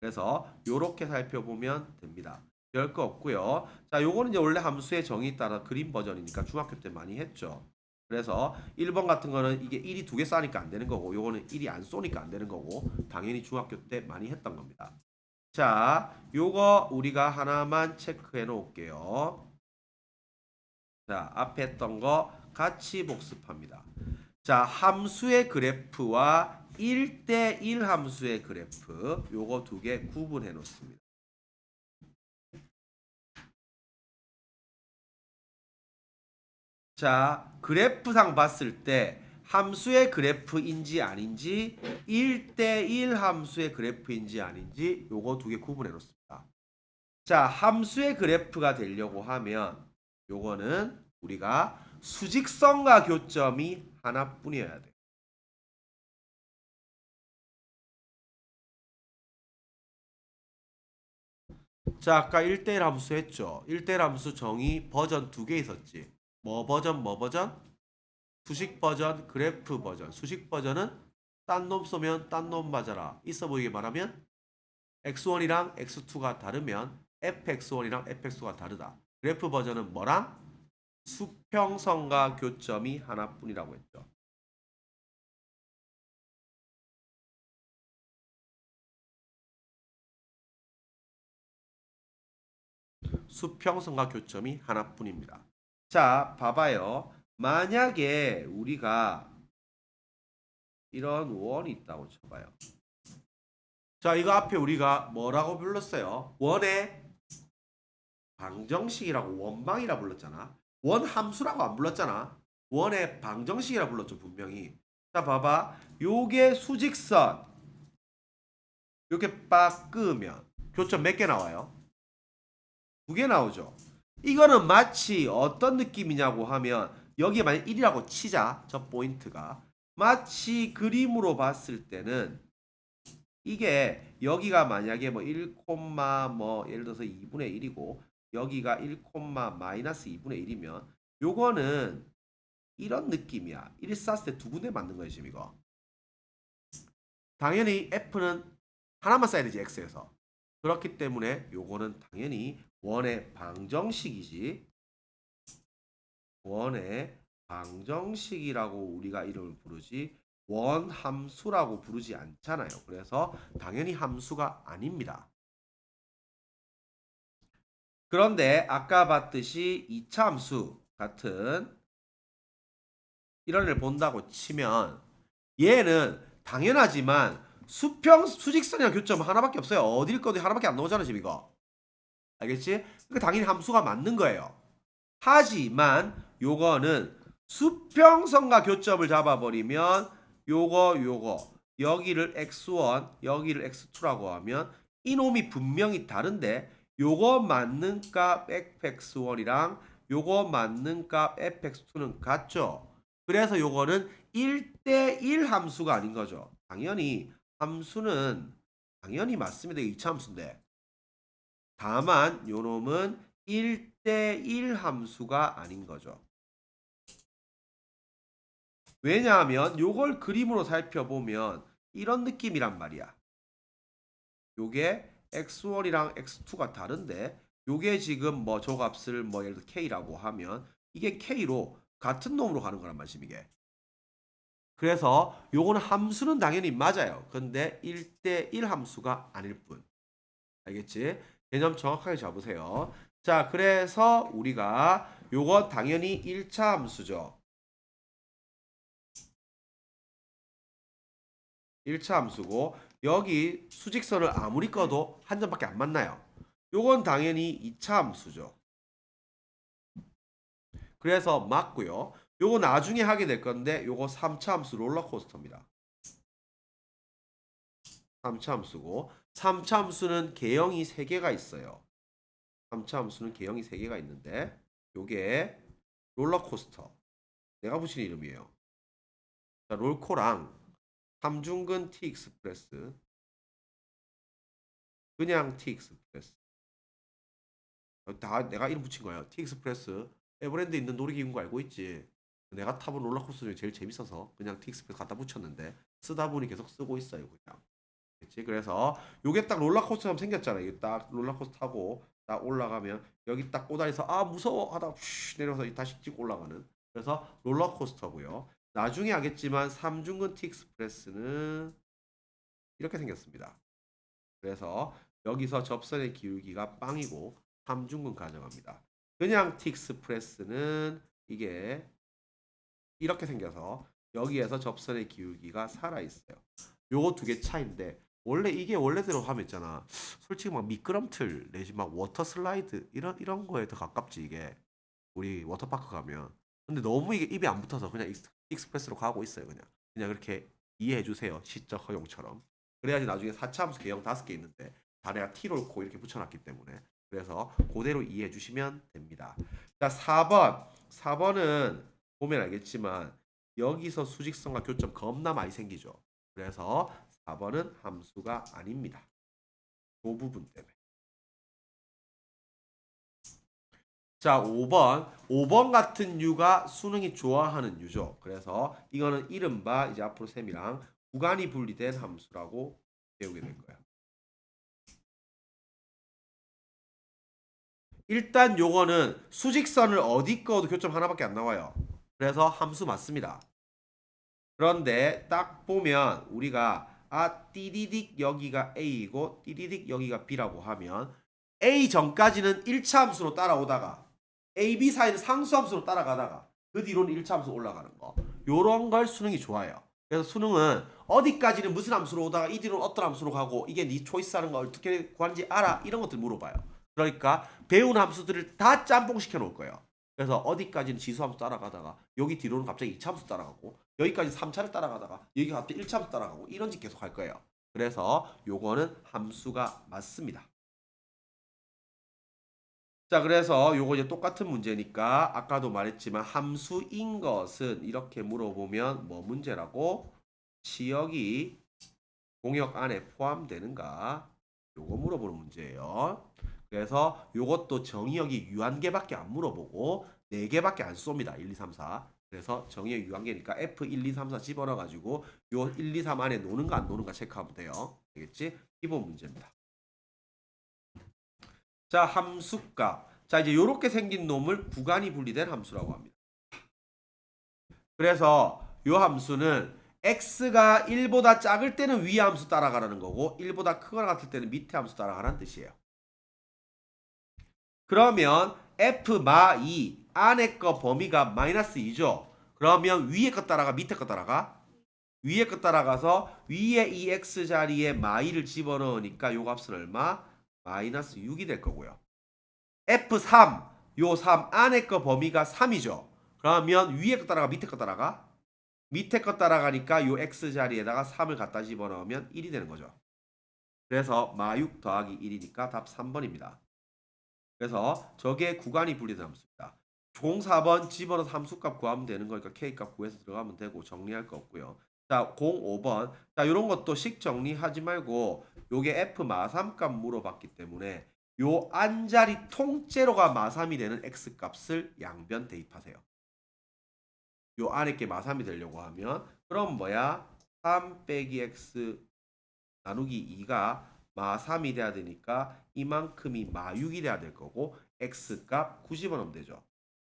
그래서 요렇게 살펴보면 됩니다. 별 거 없고요. 자, 요거는 이제 원래 함수의 정의에 따라 그림 버전이니까 중학교 때 많이 했죠. 그래서 1번 같은 거는 이게 1이 2개 싸니까 안 되는 거고 요거는 1이 안 쏘니까 안 되는 거고 당연히 중학교 때 많이 했던 겁니다. 자, 요거 우리가 하나만 체크해 놓을게요. 자, 앞에 했던 거 같이 복습합니다. 자, 함수의 그래프와 1대1 함수의 그래프 요거 두 개 구분해 놓습니다. 자, 그래프상 봤을 때 함수의 그래프인지 아닌지 1대1 함수의 그래프인지 아닌지 요거 두 개 구분해 놓습니다. 자, 함수의 그래프가 되려고 하면 요거는 우리가 수직선과 교점이 하나뿐이어야 돼요. 자, 아까 1대1 함수 했죠. 1대1 함수 정의 버전 두 개 있었지. 뭐 버전? 수식 버전, 그래프 버전. 수식 버전은 딴 놈 쏘면 딴 놈 맞아라. 있어 보이게 말하면 x1이랑 x2가 다르면 fx1이랑 fx2가 다르다. 그래프 버전은 뭐랑? 수평선과 교점이 하나뿐이라고 했죠. 수평선과 교점이 하나뿐입니다. 자, 봐봐요. 만약에 우리가 이런 원이 있다고 쳐봐요. 자, 이거 앞에 우리가 뭐라고 불렀어요? 원의 방정식이라고 원방이라 불렀잖아. 원 함수라고 안 불렀잖아. 원의 방정식이라 불렀죠, 분명히. 자, 봐봐. 요게 수직선. 이렇게 빡 끄면 교점 몇 개 나와요? 2개 나오죠. 이거는 마치 어떤 느낌이냐고 하면 여기에 만약 1이라고 치자. 저 포인트가. 마치 그림으로 봤을 때는 이게 여기가 만약에 뭐 1, 뭐 예를 들어서 2분의 1이고 여기가 1, 마이너스 2분의 1이면 요거는 이런 느낌이야. 1 쌌을 때 두 군데 맞는 거예요, 지금 이거. 당연히 F는 하나만 써야 되지, X에서. 그렇기 때문에 요거는 당연히 원의 방정식이지. 원의 방정식이라고 우리가 이름을 부르지 원 함수라고 부르지 않잖아요. 그래서 당연히 함수가 아닙니다. 그런데 아까 봤듯이 2차 함수 같은 이런 애를 본다고 치면 얘는 당연하지만 수평 수직선이랑 교점 하나밖에 없어요. 어딜 꺼도 하나밖에 안 나오잖아 지금 이거. 알겠지? 그러니까 당연히 함수가 맞는 거예요. 하지만 요거는 수평선과 교점을 잡아버리면 요거 여기를 x1 여기를 x2라고 하면 이놈이 분명히 다른데 요거 맞는 값 fx1이랑 요거 맞는 값 fx2는 같죠. 그래서 요거는 1대1 함수가 아닌 거죠. 당연히 함수는 당연히 맞습니다. 2차 함수인데 다만 요놈은 1대1 함수가 아닌 거죠. 왜냐하면 요걸 그림으로 살펴보면 이런 느낌이란 말이야. 요게 x1이랑 x2가 다른데 요게 지금 뭐 저 값을 뭐 예를 들어 k라고 하면 이게 k로 같은 놈으로 가는 거란 말이지 이게. 그래서 요거는 함수는 당연히 맞아요. 근데 1대1 함수가 아닐 뿐. 알겠지? 개념 정확하게 잡으세요. 자, 그래서 우리가 요거 당연히 1차 함수죠. 1차 함수고 여기 수직선을 아무리 꺼도 한 점밖에 안 만나요. 요건 당연히 2차 함수죠. 그래서 맞고요. 요거 나중에 하게 될 건데 요거 3차 함수 롤러코스터입니다. 3차 함수고 3차 함수는 개형이 3개가 있어요. 3차 함수는 개형이 3개가 있는데 요게 롤러코스터 내가 붙인 이름이에요. 자, 롤코랑 삼중근 T익스프레스 그냥 T익스프레스 다 내가 이름 붙인 거예요. T익스프레스 에버랜드 있는 놀이기구인 거 알고 있지? 내가 타본 롤러코스터 중에 제일 재밌어서 그냥 T익스프레스 갖다 붙였는데 쓰다 보니 계속 쓰고 있어요 그냥. 그치? 그래서 요게 딱 롤러코스터처럼 생겼잖아. 이게 딱 롤러코스터 타고 딱 올라가면 여기 딱 꼬다리에서 아 무서워 하다 푸쉬 내려서 다시 찍고 올라가는 그래서 롤러코스터고요. 나중에 하겠지만 삼중근 T익스프레스는 이렇게 생겼습니다. 그래서 여기서 접선의 기울기가 빵이고 삼중근 가정합니다. 그냥 틱스프레스는 이게 이렇게 생겨서 여기에서 접선의 기울기가 살아있어요. 요거 두 개 차인데 원래 이게 원래대로 하면 있잖아. 솔직히 막 미끄럼틀 내지 막 워터 슬라이드 이런 거에 더 가깝지 이게. 우리 워터파크 가면. 근데 너무 이게 입에 안 붙어서 그냥 익스프레스로 가고 있어요 그냥 그렇게 이해해 주세요. 시적 허용처럼. 그래야지 나중에 4차 함수 개형 5개 있는데 다 내가 T로 놓고 이렇게 붙여놨기 때문에 그래서 그대로 이해해 주시면 됩니다. 자 4번은 보면 알겠지만 여기서 수직선과 교점 겁나 많이 생기죠. 그래서 4번은 함수가 아닙니다. 그 부분 때문에. 자, 5번 같은 유가 수능이 좋아하는 유죠. 그래서 이거는 이른바 이제 앞으로 셈이랑 구간이 분리된 함수라고 배우게 될 거예요. 일단 요거는 수직선을 어디 꺼도 교점 하나밖에 안 나와요. 그래서 함수 맞습니다. 그런데 딱 보면 우리가 띠디딕 여기가 A이고 띠디딕 여기가 B라고 하면 A 전까지는 1차 함수로 따라오다가 A, B 사이는 상수함수로 따라가다가 그 뒤로는 1차 함수 올라가는 거. 요런 걸 수능이 좋아해요. 그래서 수능은 어디까지는 무슨 함수로 오다가 이 뒤로는 어떤 함수로 가고 이게 네 초이스하는 거 어떻게 구하는지 알아? 이런 것들 물어봐요. 그러니까 배운 함수들을 다 짬뽕 시켜 놓을 거예요. 그래서 어디까지는 지수함수 따라가다가 여기 뒤로는 갑자기 2차 함수 따라가고 여기까지 3차를 따라가다가 여기 갑자기 1차부터 따라가고 이런 식 계속 할 거예요. 그래서 요거는 함수가 맞습니다. 자, 그래서 요거 이제 똑같은 문제니까 아까도 말했지만 함수인 것은 이렇게 물어보면 뭐 문제라고? 치역이 공역 안에 포함되는가? 요거 물어보는 문제예요. 그래서 요것도 정의역이 유한계밖에 안 물어보고 4개밖에 안 쏩니다. 1, 2, 3, 4. 그래서 정의역 유한계니까 F 1, 2, 3, 4 집어넣어 가지고 요 1, 2, 3 안에 노는가 안 노는가 체크하면 돼요. 되겠지? 기본 문제입니다. 자, 함수값. 자, 이제 요렇게 생긴 놈을 구간이 분리된 함수라고 합니다. 그래서 요 함수는 x가 1보다 작을 때는 위의 함수 따라가라는 거고 1보다 크거나 같을 때는 밑에 함수 따라가라는 뜻이에요. 그러면 f 마 2 안에 거 범위가 마이너스 2죠. 그러면 위에 거 따라가 밑에 거 따라가? 위에 거 따라가서 위에 이 x 자리에 마 2를 집어넣으니까 요 값은 얼마? 마이너스 6이 될 거고요. F3 요 3 안에 거 범위가 3이죠. 그러면 위에 거 따라가 밑에 거 따라가? 밑에 거 따라가니까 요 x 자리에다가 3을 갖다 집어넣으면 1이 되는 거죠. 그래서 마6 더하기 1이니까 답 3번입니다. 그래서 저게 구간이 분리된 함수입니다. 공 4번 집어넣어서 함수값 구하면 되는 거니까 k값 구해서 들어가면 되고 정리할 거 없고요. 자, 05번. 자, 이런 것도 식 정리하지 말고 요게 f 마3값 물어봤기 때문에 요 안자리 통째로가 마3이 되는 x값을 양변 대입하세요. 요 안에 게 마3이 되려고 하면 그럼 뭐야? 3 빼기 x 나누기 2가 마3이 돼야 되니까 이만큼이 마6이 돼야 될 거고 x값 9 집어넣으면 되죠.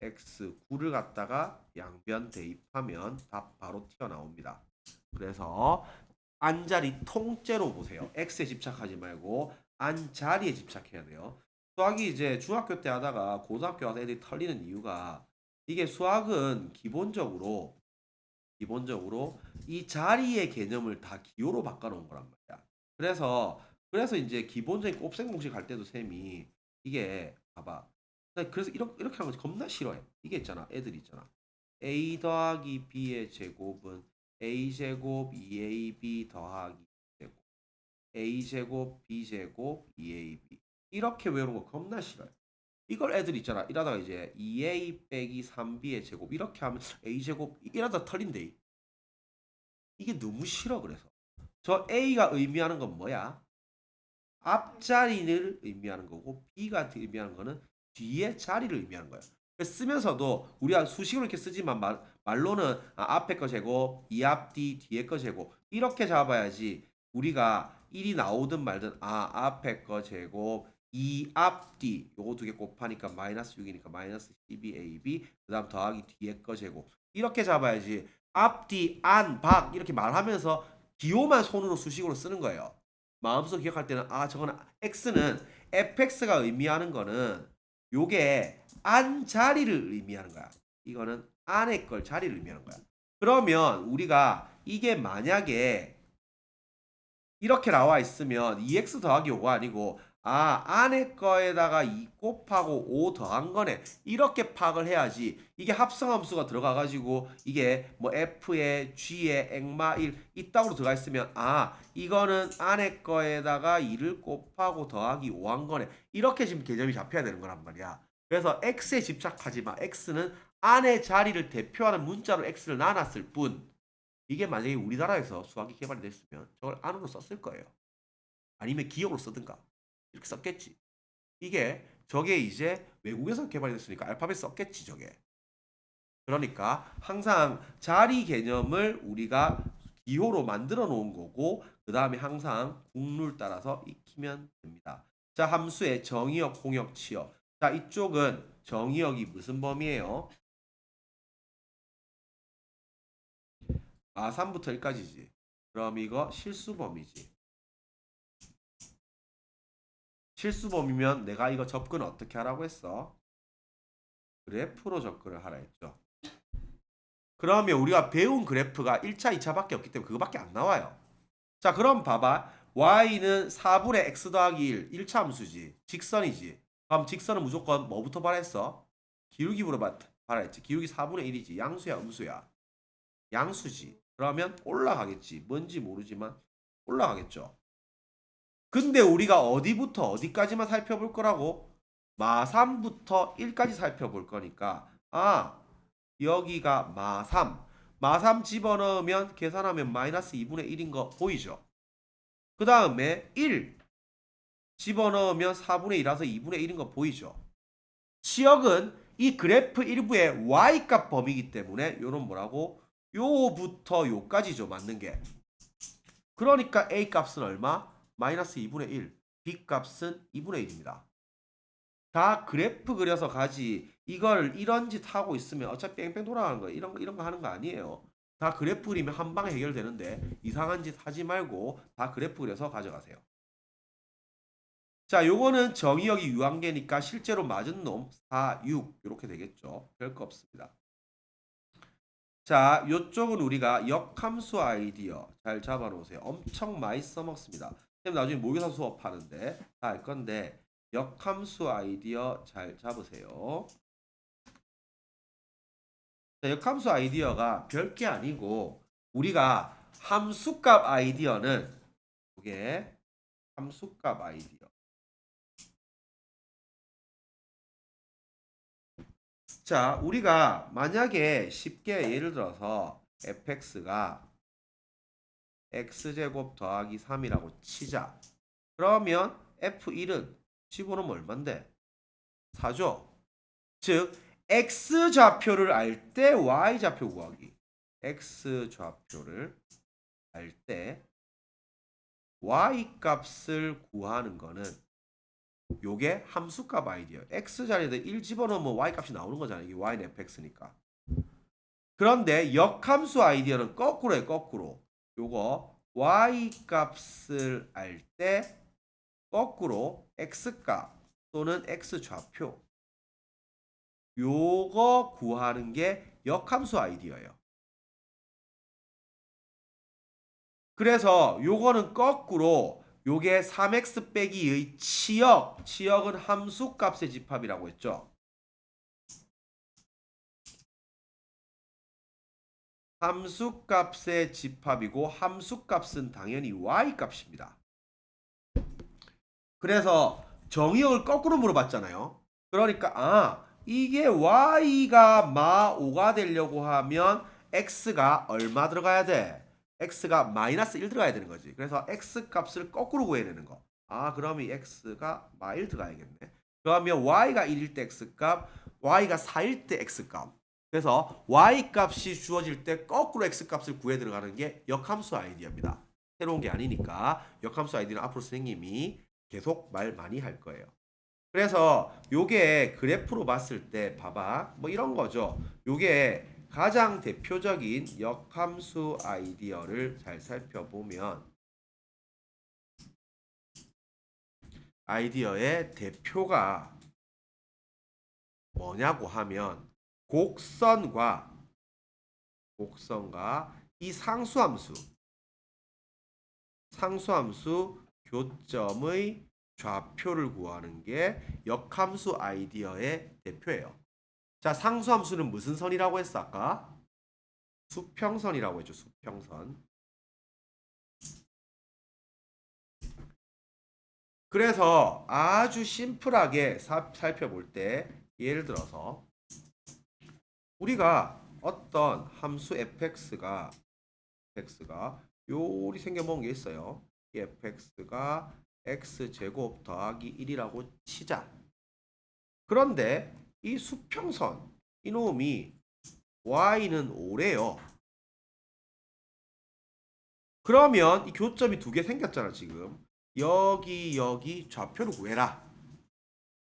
x9를 갖다가 양변 대입하면 답 바로 튀어나옵니다. 그래서 안자리 통째로 보세요. x에 집착하지 말고 안자리에 집착해야 돼요. 수학이 이제 중학교 때 하다가 고등학교 와서 애들이 털리는 이유가 이게 수학은 기본적으로 이 자리의 개념을 다 기호로 바꿔놓은 거란 말이야. 그래서 이제 기본적인 곱셈 공식 할 때도 쌤이 이게 봐봐. 그래서 이렇게 하는 거 겁나 싫어해. 이게 있잖아. 애들 있잖아. a 더하기 b의 제곱은 a 제곱 2ab 더하기 제곱 a 제곱 b 제곱 2ab 이렇게 외우는 거 겁나 싫어요. 이걸 애들 있잖아. 이러다가 이제 2a 빼기 3b의 제곱 이렇게 하면 a 제곱 이러다 털린대. 이게 너무 싫어. 그래서 저 a가 의미하는 건 뭐야? 앞자리를 의미하는 거고 b가 의미하는 거는 뒤에 자리를 의미하는 거야. 쓰면서도 우리가 수식으로 이렇게 쓰지만 말로는 앞에 거 제곱, 이 앞뒤, 뒤에 거 제곱 이렇게 잡아야지 우리가 1이 나오든 말든 앞에 거 제곱, 이 앞뒤 요거 두 개 곱하니까 마이너스 6이니까 마이너스 12ab 그 다음 더하기 뒤에 거 제곱 이렇게 잡아야지 앞뒤, 안, 밖 이렇게 말하면서 기호만 손으로 수식으로 쓰는 거예요. 마음속으로 기억할 때는 저거는 x는 fx가 의미하는 거는 요게 안 자리를 의미하는 거야. 이거는 안에 걸 자리를 의미하는 거야. 그러면 우리가 이게 만약에 이렇게 나와 있으면 2x 더하기 5가 아니고 안에 거에다가 2 곱하고 5 더한 거네. 이렇게 파악을 해야지. 이게 합성함수가 들어가 가지고 이게 뭐 f에 g에 액마 1 이따구로 들어가 있으면 이거는 안에 거에다가 2를 곱하고 더하기 5 한 거네. 이렇게 지금 개념이 잡혀야 되는 거란 말이야. 그래서 x에 집착하지 마. x는 안의 자리를 대표하는 문자로 x를 나눴을 뿐 이게 만약에 우리나라에서 수학이 개발이 됐으면 저걸 안으로 썼을 거예요. 아니면 기억으로 쓰든가 이렇게 썼겠지. 저게 이제 외국에서 개발이 됐으니까 알파벳 썼겠지 저게. 그러니까 항상 자리 개념을 우리가 기호로 만들어 놓은 거고 그 다음에 항상 국룰 따라서 익히면 됩니다. 자, 함수의 정의역, 공역, 치역. 자, 이쪽은 정의역이 무슨 범위예요? 3부터 1까지지. 그럼 이거 실수범위지. 실수범위면 내가 이거 접근 어떻게 하라고 했어? 그래프로 접근을 하라 했죠. 그러면 우리가 배운 그래프가 1차, 2차밖에 없기 때문에 그거밖에 안 나와요. 자, 그럼 봐봐. y는 4분의 x 더하기 1, 1차 함수지. 직선이지. 그럼 직선은 무조건 뭐부터 발했어? 기울기부터 발했지. 기울기 4분의 1이지. 양수야, 음수야? 양수지. 그러면 올라가겠지. 뭔지 모르지만 올라가겠죠. 근데 우리가 어디부터 어디까지만 살펴볼 거라고? 마3부터 1까지 살펴볼 거니까 여기가 마3 집어넣으면 계산하면 마이너스 2분의 1인 거 보이죠? 그 다음에 1 집어넣으면 4분의 1이라서 2분의 1인 거 보이죠? 치역은 이 그래프 일부의 y값 범위이기 때문에 요런 뭐라고? 요부터 요까지죠. 맞는 게. 그러니까 a 값은 얼마? 마이너스 2분의 1. b 값은 2분의 1입니다. 다 그래프 그려서 가지. 이걸 이런 짓 하고 있으면 어차피 뺑뺑 돌아가는 거예요. 이런 거 하는 거 아니에요. 다 그래프 그리면 한 방에 해결되는데 이상한 짓 하지 말고 다 그래프 그려서 가져가세요. 자, 요거는 정의역이 유한계니까 실제로 맞은 놈 4, 6 이렇게 되겠죠. 별거 없습니다. 자, 요쪽은 우리가 역함수 아이디어 잘 잡아놓으세요. 엄청 많이 써먹습니다. 선생님 나중에 모의고사 수업하는데 다 알 건데 역함수 아이디어 잘 잡으세요. 자, 역함수 아이디어가 별게 아니고 우리가 함수값 아이디어는 이게 함수값 아이디어. 자, 우리가 만약에 쉽게 예를 들어서 fx가 x제곱 더하기 3이라고 치자. 그러면 f1은 집어넣으면 얼만데? 4죠. 즉 x좌표를 알 때 y좌표 구하기. x좌표를 알 때 y값을 구하는 거는 요게 함수값 아이디어. x 자리에다 1 집어넣으면 y값이 나오는 거잖아요. 이게 y는 fx니까. 그런데 역함수 아이디어는 거꾸로예요. 거꾸로. 요거 y값을 알 때 거꾸로 x값 또는 x좌표 요거 구하는 게 역함수 아이디어예요. 그래서 요거는 거꾸로 요게 3x 빼기의 치역은 함수값의 집합이라고 했죠. 함수값의 집합이고 함수값은 당연히 y값입니다. 그래서 정의역을 거꾸로 물어봤잖아요. 그러니까 이게 y가 마 5가 되려고 하면 x가 얼마 들어가야 돼? x가 마이너스 1 들어가야 되는 거지. 그래서 x 값을 거꾸로 구해야 되는 거. 그럼 이 x가 마 1 들어가야겠네. 그러면 y가 1일 때 x값, y가 4일 때 x값. 그래서 y값이 주어질 때 거꾸로 x값을 구해 들어가는 게 역함수 아이디어입니다. 새로운 게 아니니까 역함수 아이디어는 앞으로 선생님이 계속 말 많이 할 거예요. 그래서 요게 그래프로 봤을 때 봐봐. 뭐 이런 거죠. 요게 가장 대표적인 역함수 아이디어를 잘 살펴보면 아이디어의 대표가 뭐냐고 하면 곡선과 이 상수함수 교점의 좌표를 구하는 게 역함수 아이디어의 대표예요. 자, 상수함수는 무슨 선이라고 했어 아까? 수평선이라고 했죠. 수평선. 그래서 아주 심플하게 살펴볼 때 예를 들어서 우리가 어떤 함수 fx가 요리 생겨본 게 있어요. 이 fx가 x제곱 더하기 1이라고 치자. 그런데 이 수평선 이놈이 y는 5래요. 그러면 이 교점이 두 개 생겼잖아 지금. 여기 좌표를 구해라.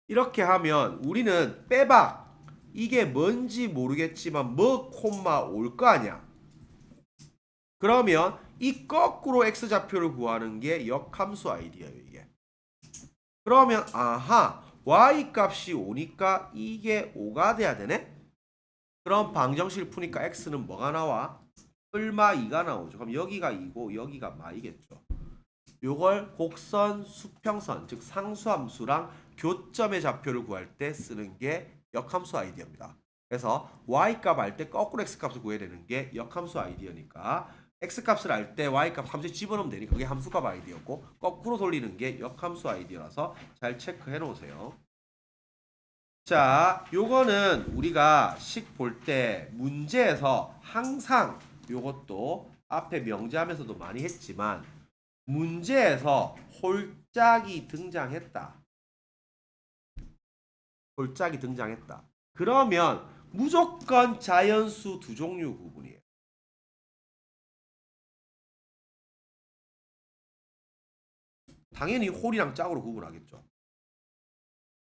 이렇게 하면 우리는 빼박 이게 뭔지 모르겠지만 뭐 콤마 올 거 아니야. 그러면 이 거꾸로 x좌표를 구하는 게 역함수 아이디어예요 이게. 그러면 y값이 5니까 이게 5가 돼야 되네? 그럼 방정식을 푸니까 x는 뭐가 나와? 얼마 2가 나오죠. 그럼 여기가 2고 여기가 마이겠죠. 요걸 곡선, 수평선, 즉 상수함수랑 교점의 좌표를 구할 때 쓰는 게 역함수 아이디어입니다. 그래서 y값 알 때 거꾸로 x값을 구해야 되는 게 역함수 아이디어니까 x값을 알 때 y값 함수에 집어넣으면 되니까 그게 함수값 아이디어고 거꾸로 돌리는 게 역함수 아이디어라서 잘 체크해 놓으세요. 자, 요거는 우리가 식 볼 때 문제에서 항상 요것도 앞에 명제하면서도 많이 했지만 문제에서 홀짝이 등장했다. 홀짝이 등장했다. 그러면 무조건 자연수 두 종류 구분이에요. 당연히 홀이랑 짝으로 구분하겠죠.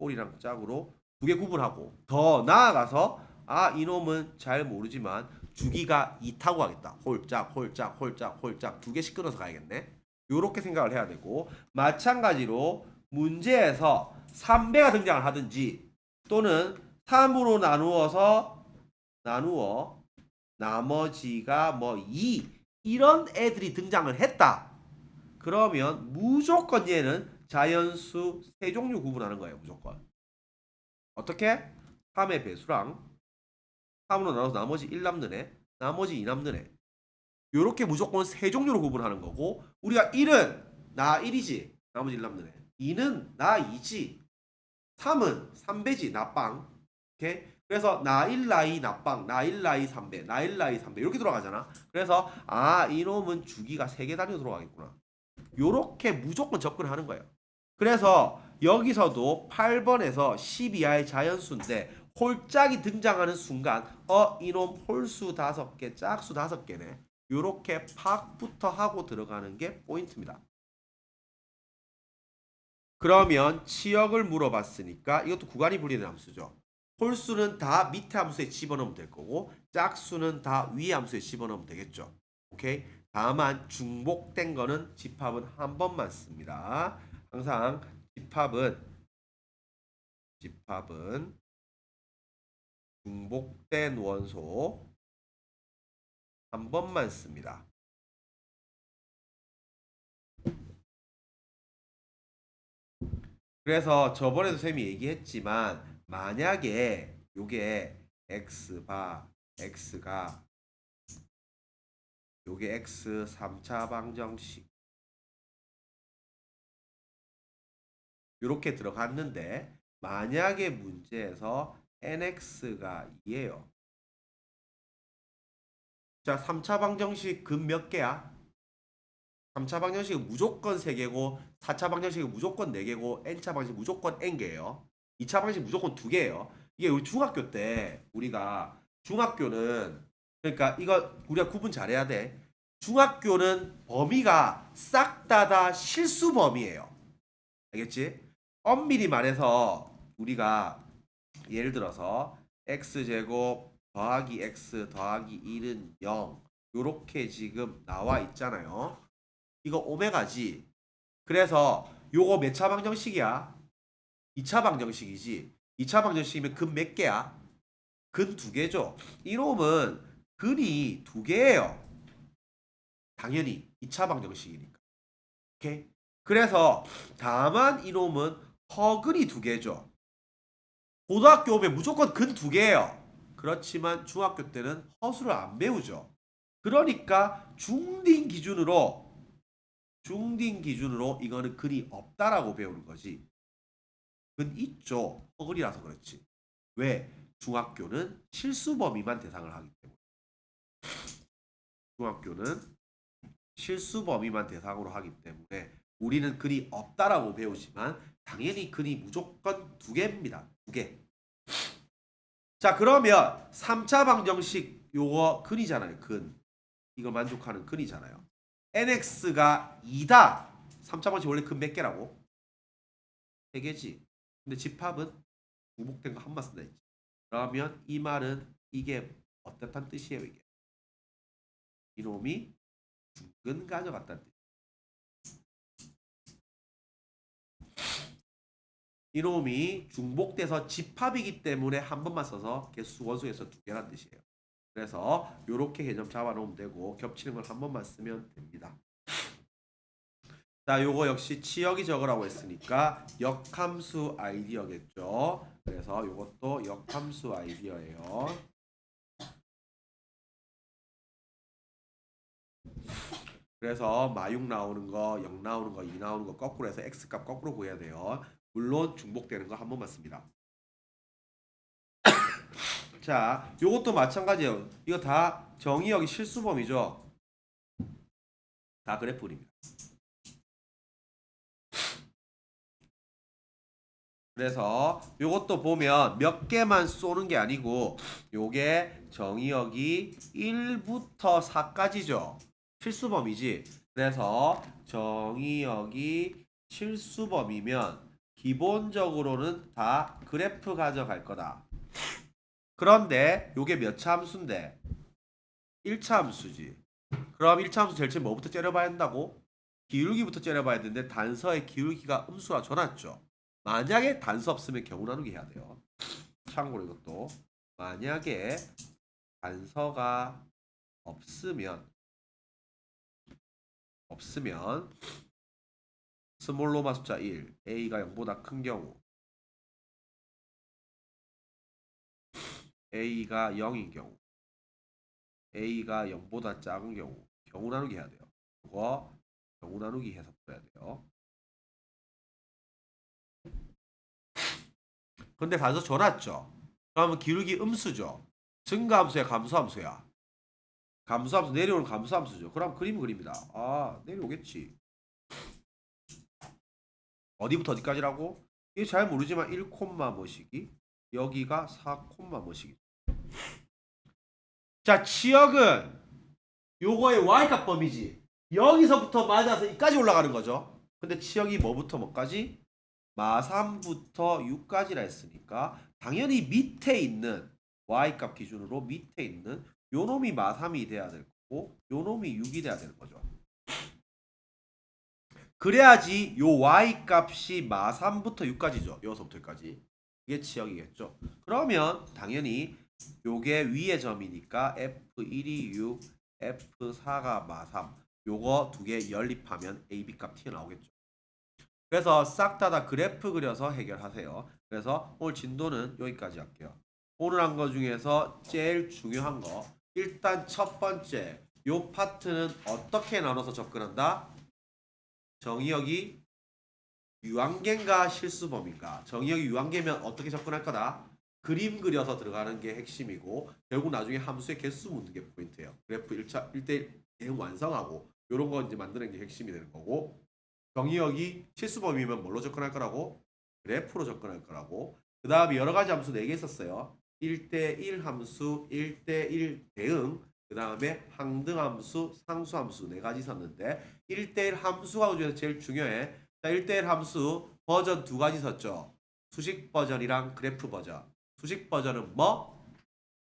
홀이랑 짝으로 두 개 구분하고 더 나아가서 아 이놈은 잘 모르지만 주기가 2타고 하겠다. 홀짝 홀짝 홀짝 홀짝 두 개씩 끊어서 가야겠네. 요렇게 생각을 해야 되고 마찬가지로 문제에서 3배가 등장을 하든지 또는 3으로 나누어 나머지가 뭐 2 이런 애들이 등장을 했다. 그러면 무조건 얘는 자연수 세 종류 구분하는 거예요. 무조건. 어떻게? 3의 배수랑 3으로 나눠서 나머지 1 남는 애, 나머지 2 남는 애. 요렇게 무조건 세 종류로 구분하는 거고 우리가 1은 나 1이지. 나머지 1 남는 애. 2는 나 2지. 3은 3배지. 나 빵. 오케이? 그래서 나 1, 나 2, 나 빵. 나 1, 나 2, 3배. 나 1, 나 2, 3배. 이렇게 돌아가잖아. 그래서 아, 이놈은 주기가 3개 단위로 돌아가겠구나. 요렇게 무조건 접근하는 거예요. 그래서 여기서도 8번에서 10 이하의 자연수인데 홀짝이 등장하는 순간 이놈 홀수 5개, 짝수 5개네. 요렇게 팍부터 하고 들어가는 게 포인트입니다. 그러면 치역을 물어봤으니까 이것도 구간이 분리된 함수죠. 홀수는 다 밑에 함수에 집어넣으면 될 거고 짝수는 다 위에 함수에 집어넣으면 되겠죠. 오케이? 다만 중복된 거는 집합은 한 번만 씁니다. 항상 집합은 중복된 원소 한 번만 씁니다. 그래서 저번에도 쌤이 얘기했지만 만약에 요게 x가 요게 x 3차 방정식 이렇게 들어갔는데 만약에 문제에서 nx가 2예요. 자, 3차 방정식 근 몇 개야? 3차 방정식은 무조건 3개고 4차 방정식은 무조건 4개고 n차 방정식 무조건 n개예요. 2차 방정식 무조건 2개예요. 이게 우리 중학교 때 우리가 중학교는 그러니까 이거 우리가 구분 잘해야 돼. 중학교는 범위가 싹 다 실수 범위예요. 알겠지? 엄밀히 말해서 우리가 예를 들어서 x제곱 더하기 x 더하기 1은 0 요렇게 지금 나와 있잖아요. 이거 오메가지. 그래서 요거 몇 차 방정식이야? 2차 방정식이지. 2차 방정식이면 근 몇 개야? 근 2개죠. 이놈은 근이 2개예요. 당연히 2차 방정식이니까. 오케이? 그래서 다만 이놈은 허근이 2개죠. 고등학교 오면 무조건 근 2개예요. 그렇지만 중학교 때는 허수를 안 배우죠. 그러니까 중딩 기준으로 이거는 근이 없다라고 배우는 거지. 근 있죠. 허근이라서 그렇지. 왜? 중학교는 실수 범위만 대상을 하기 때문에. 중학교는 실수 범위만 대상으로 하기 때문에 우리는 근이 없다라고 배우지만 당연히 근이 무조건 2개입니다. 2개. 자, 그러면 3차 방정식 요거 근이잖아요. 근. 이걸 만족하는 근이잖아요. nx가 2다. 3차 방정식 원래 근 몇 개라고? 3개지. 근데 집합은 중복된 거 한 번 쓴다 했지. 그러면 이 말은 이게 어떻단 뜻이에요, 이게? 이놈이 중근 가져갔다는 뜻. 이놈이 중복돼서 집합이기 때문에 한 번만 써서 개수 원소에서 2개란 뜻이에요. 그래서 이렇게 개념 잡아놓으면 되고 겹치는 걸 한 번만 쓰면 됩니다. 자, 요거 역시 치역이 적으라고 했으니까 역함수 아이디어겠죠. 그래서 요것도 역함수 아이디어예요. 그래서 마육 나오는 거, 0 나오는 거, 2 나오는 거 거꾸로 해서 x값 거꾸로 구해야 돼요. 물론 중복되는 거 한 번만 씁니다. 자, 요것도 마찬가지예요. 이거 다 정의역이 실수범위죠. 다 그래프 그립니다. 그래서 요것도 보면 몇 개만 쏘는 게 아니고 요게 정의역이 1부터 4까지죠. 실수범위지. 그래서 정의역이 실수범위면 기본적으로는 다 그래프 가져갈 거다. 그런데 요게 몇 차 함수인데? 1차 함수지. 그럼 1차 함수 제일 처음 뭐부터 째려봐야 한다고? 기울기부터 째려봐야 되는데 단서의 기울기가 음수와 줘놨죠. 만약에 단서 없으면 경우 나누기 해야 돼요. 참고로 이것도 만약에 단서가 없으면 스몰 로마 숫자 1 a가 0보다 큰 경우 a가 0인 경우 a가 0보다 작은 경우 나누기 해야 돼요. 그거 경우 나누기 해서 풀어야 돼요. 근데 단서 줘놨죠. 그러면 기울기 음수죠. 증가함수야 감소함수야. 감소함수 내려오는 감소함수죠. 그럼 그림 그립니다. 아 내려오겠지. 어디부터 어디까지라고? 이게 잘 모르지만 1, 뭐시기 여기가 4, 뭐시기. 자 치역은 요거의 y값 범위지. 여기서부터 맞아서 여기까지 올라가는 거죠. 근데 치역이 뭐부터 뭐까지? 마3부터 6까지라 했으니까 당연히 밑에 있는 y값 기준으로 밑에 있는 요 놈이 마3이 돼야 될 거고 요 놈이 6이 돼야 되는 거죠. 그래야지 요 y값이 마3부터 6까지죠. 여기서부터 여기까지. 이게 치역이겠죠. 그러면 당연히 요게 위의 점이니까 F1이 6, F4가 마3 요거 두 개 연립하면 AB 값 튀어나오겠죠. 그래서 싹 다 그래프 그려서 해결하세요. 그래서 오늘 진도는 여기까지 할게요. 오늘 한 거 중에서 제일 중요한 거 일단 첫 번째 요 파트는 어떻게 나눠서 접근한다? 정의역이 유한계인가 실수범인가? 정의역이 유한계면 어떻게 접근할 거다? 그림 그려서 들어가는 게 핵심이고 결국 나중에 함수의 개수 묻는 게 포인트예요. 그래프 1차 1대1 대응 완성하고 요런 거 이제 만드는 게 핵심이 되는 거고 정의역이 실수범위면 뭘로 접근할 거라고? 그래프로 접근할 거라고. 그 다음에 여러 가지 함수 4개 있었어요. 1대1 함수, 1대1 대응, 그 다음에 항등함수, 상수함수 4가지 있었는데 1대1 함수가 중에서 제일 중요해. 자, 1대1 함수 버전 2가지 있었죠. 수식 버전이랑 그래프 버전. 수식 버전은 뭐?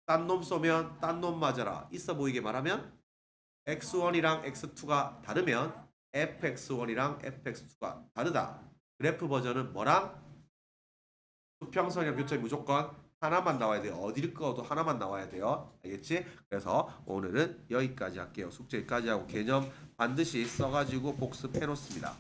딴 놈 쏘면 딴 놈 맞아라. 있어 보이게 말하면 x1이랑 x2가 다르면 fx1이랑 fx2가 다르다. 그래프 버전은 뭐랑? 수평선이랑 교점이 무조건 하나만 나와야 돼요. 어디를 꺼도 하나만 나와야 돼요. 알겠지? 그래서 오늘은 여기까지 할게요. 숙제까지 하고 개념 반드시 써가지고 복습해 놓습니다.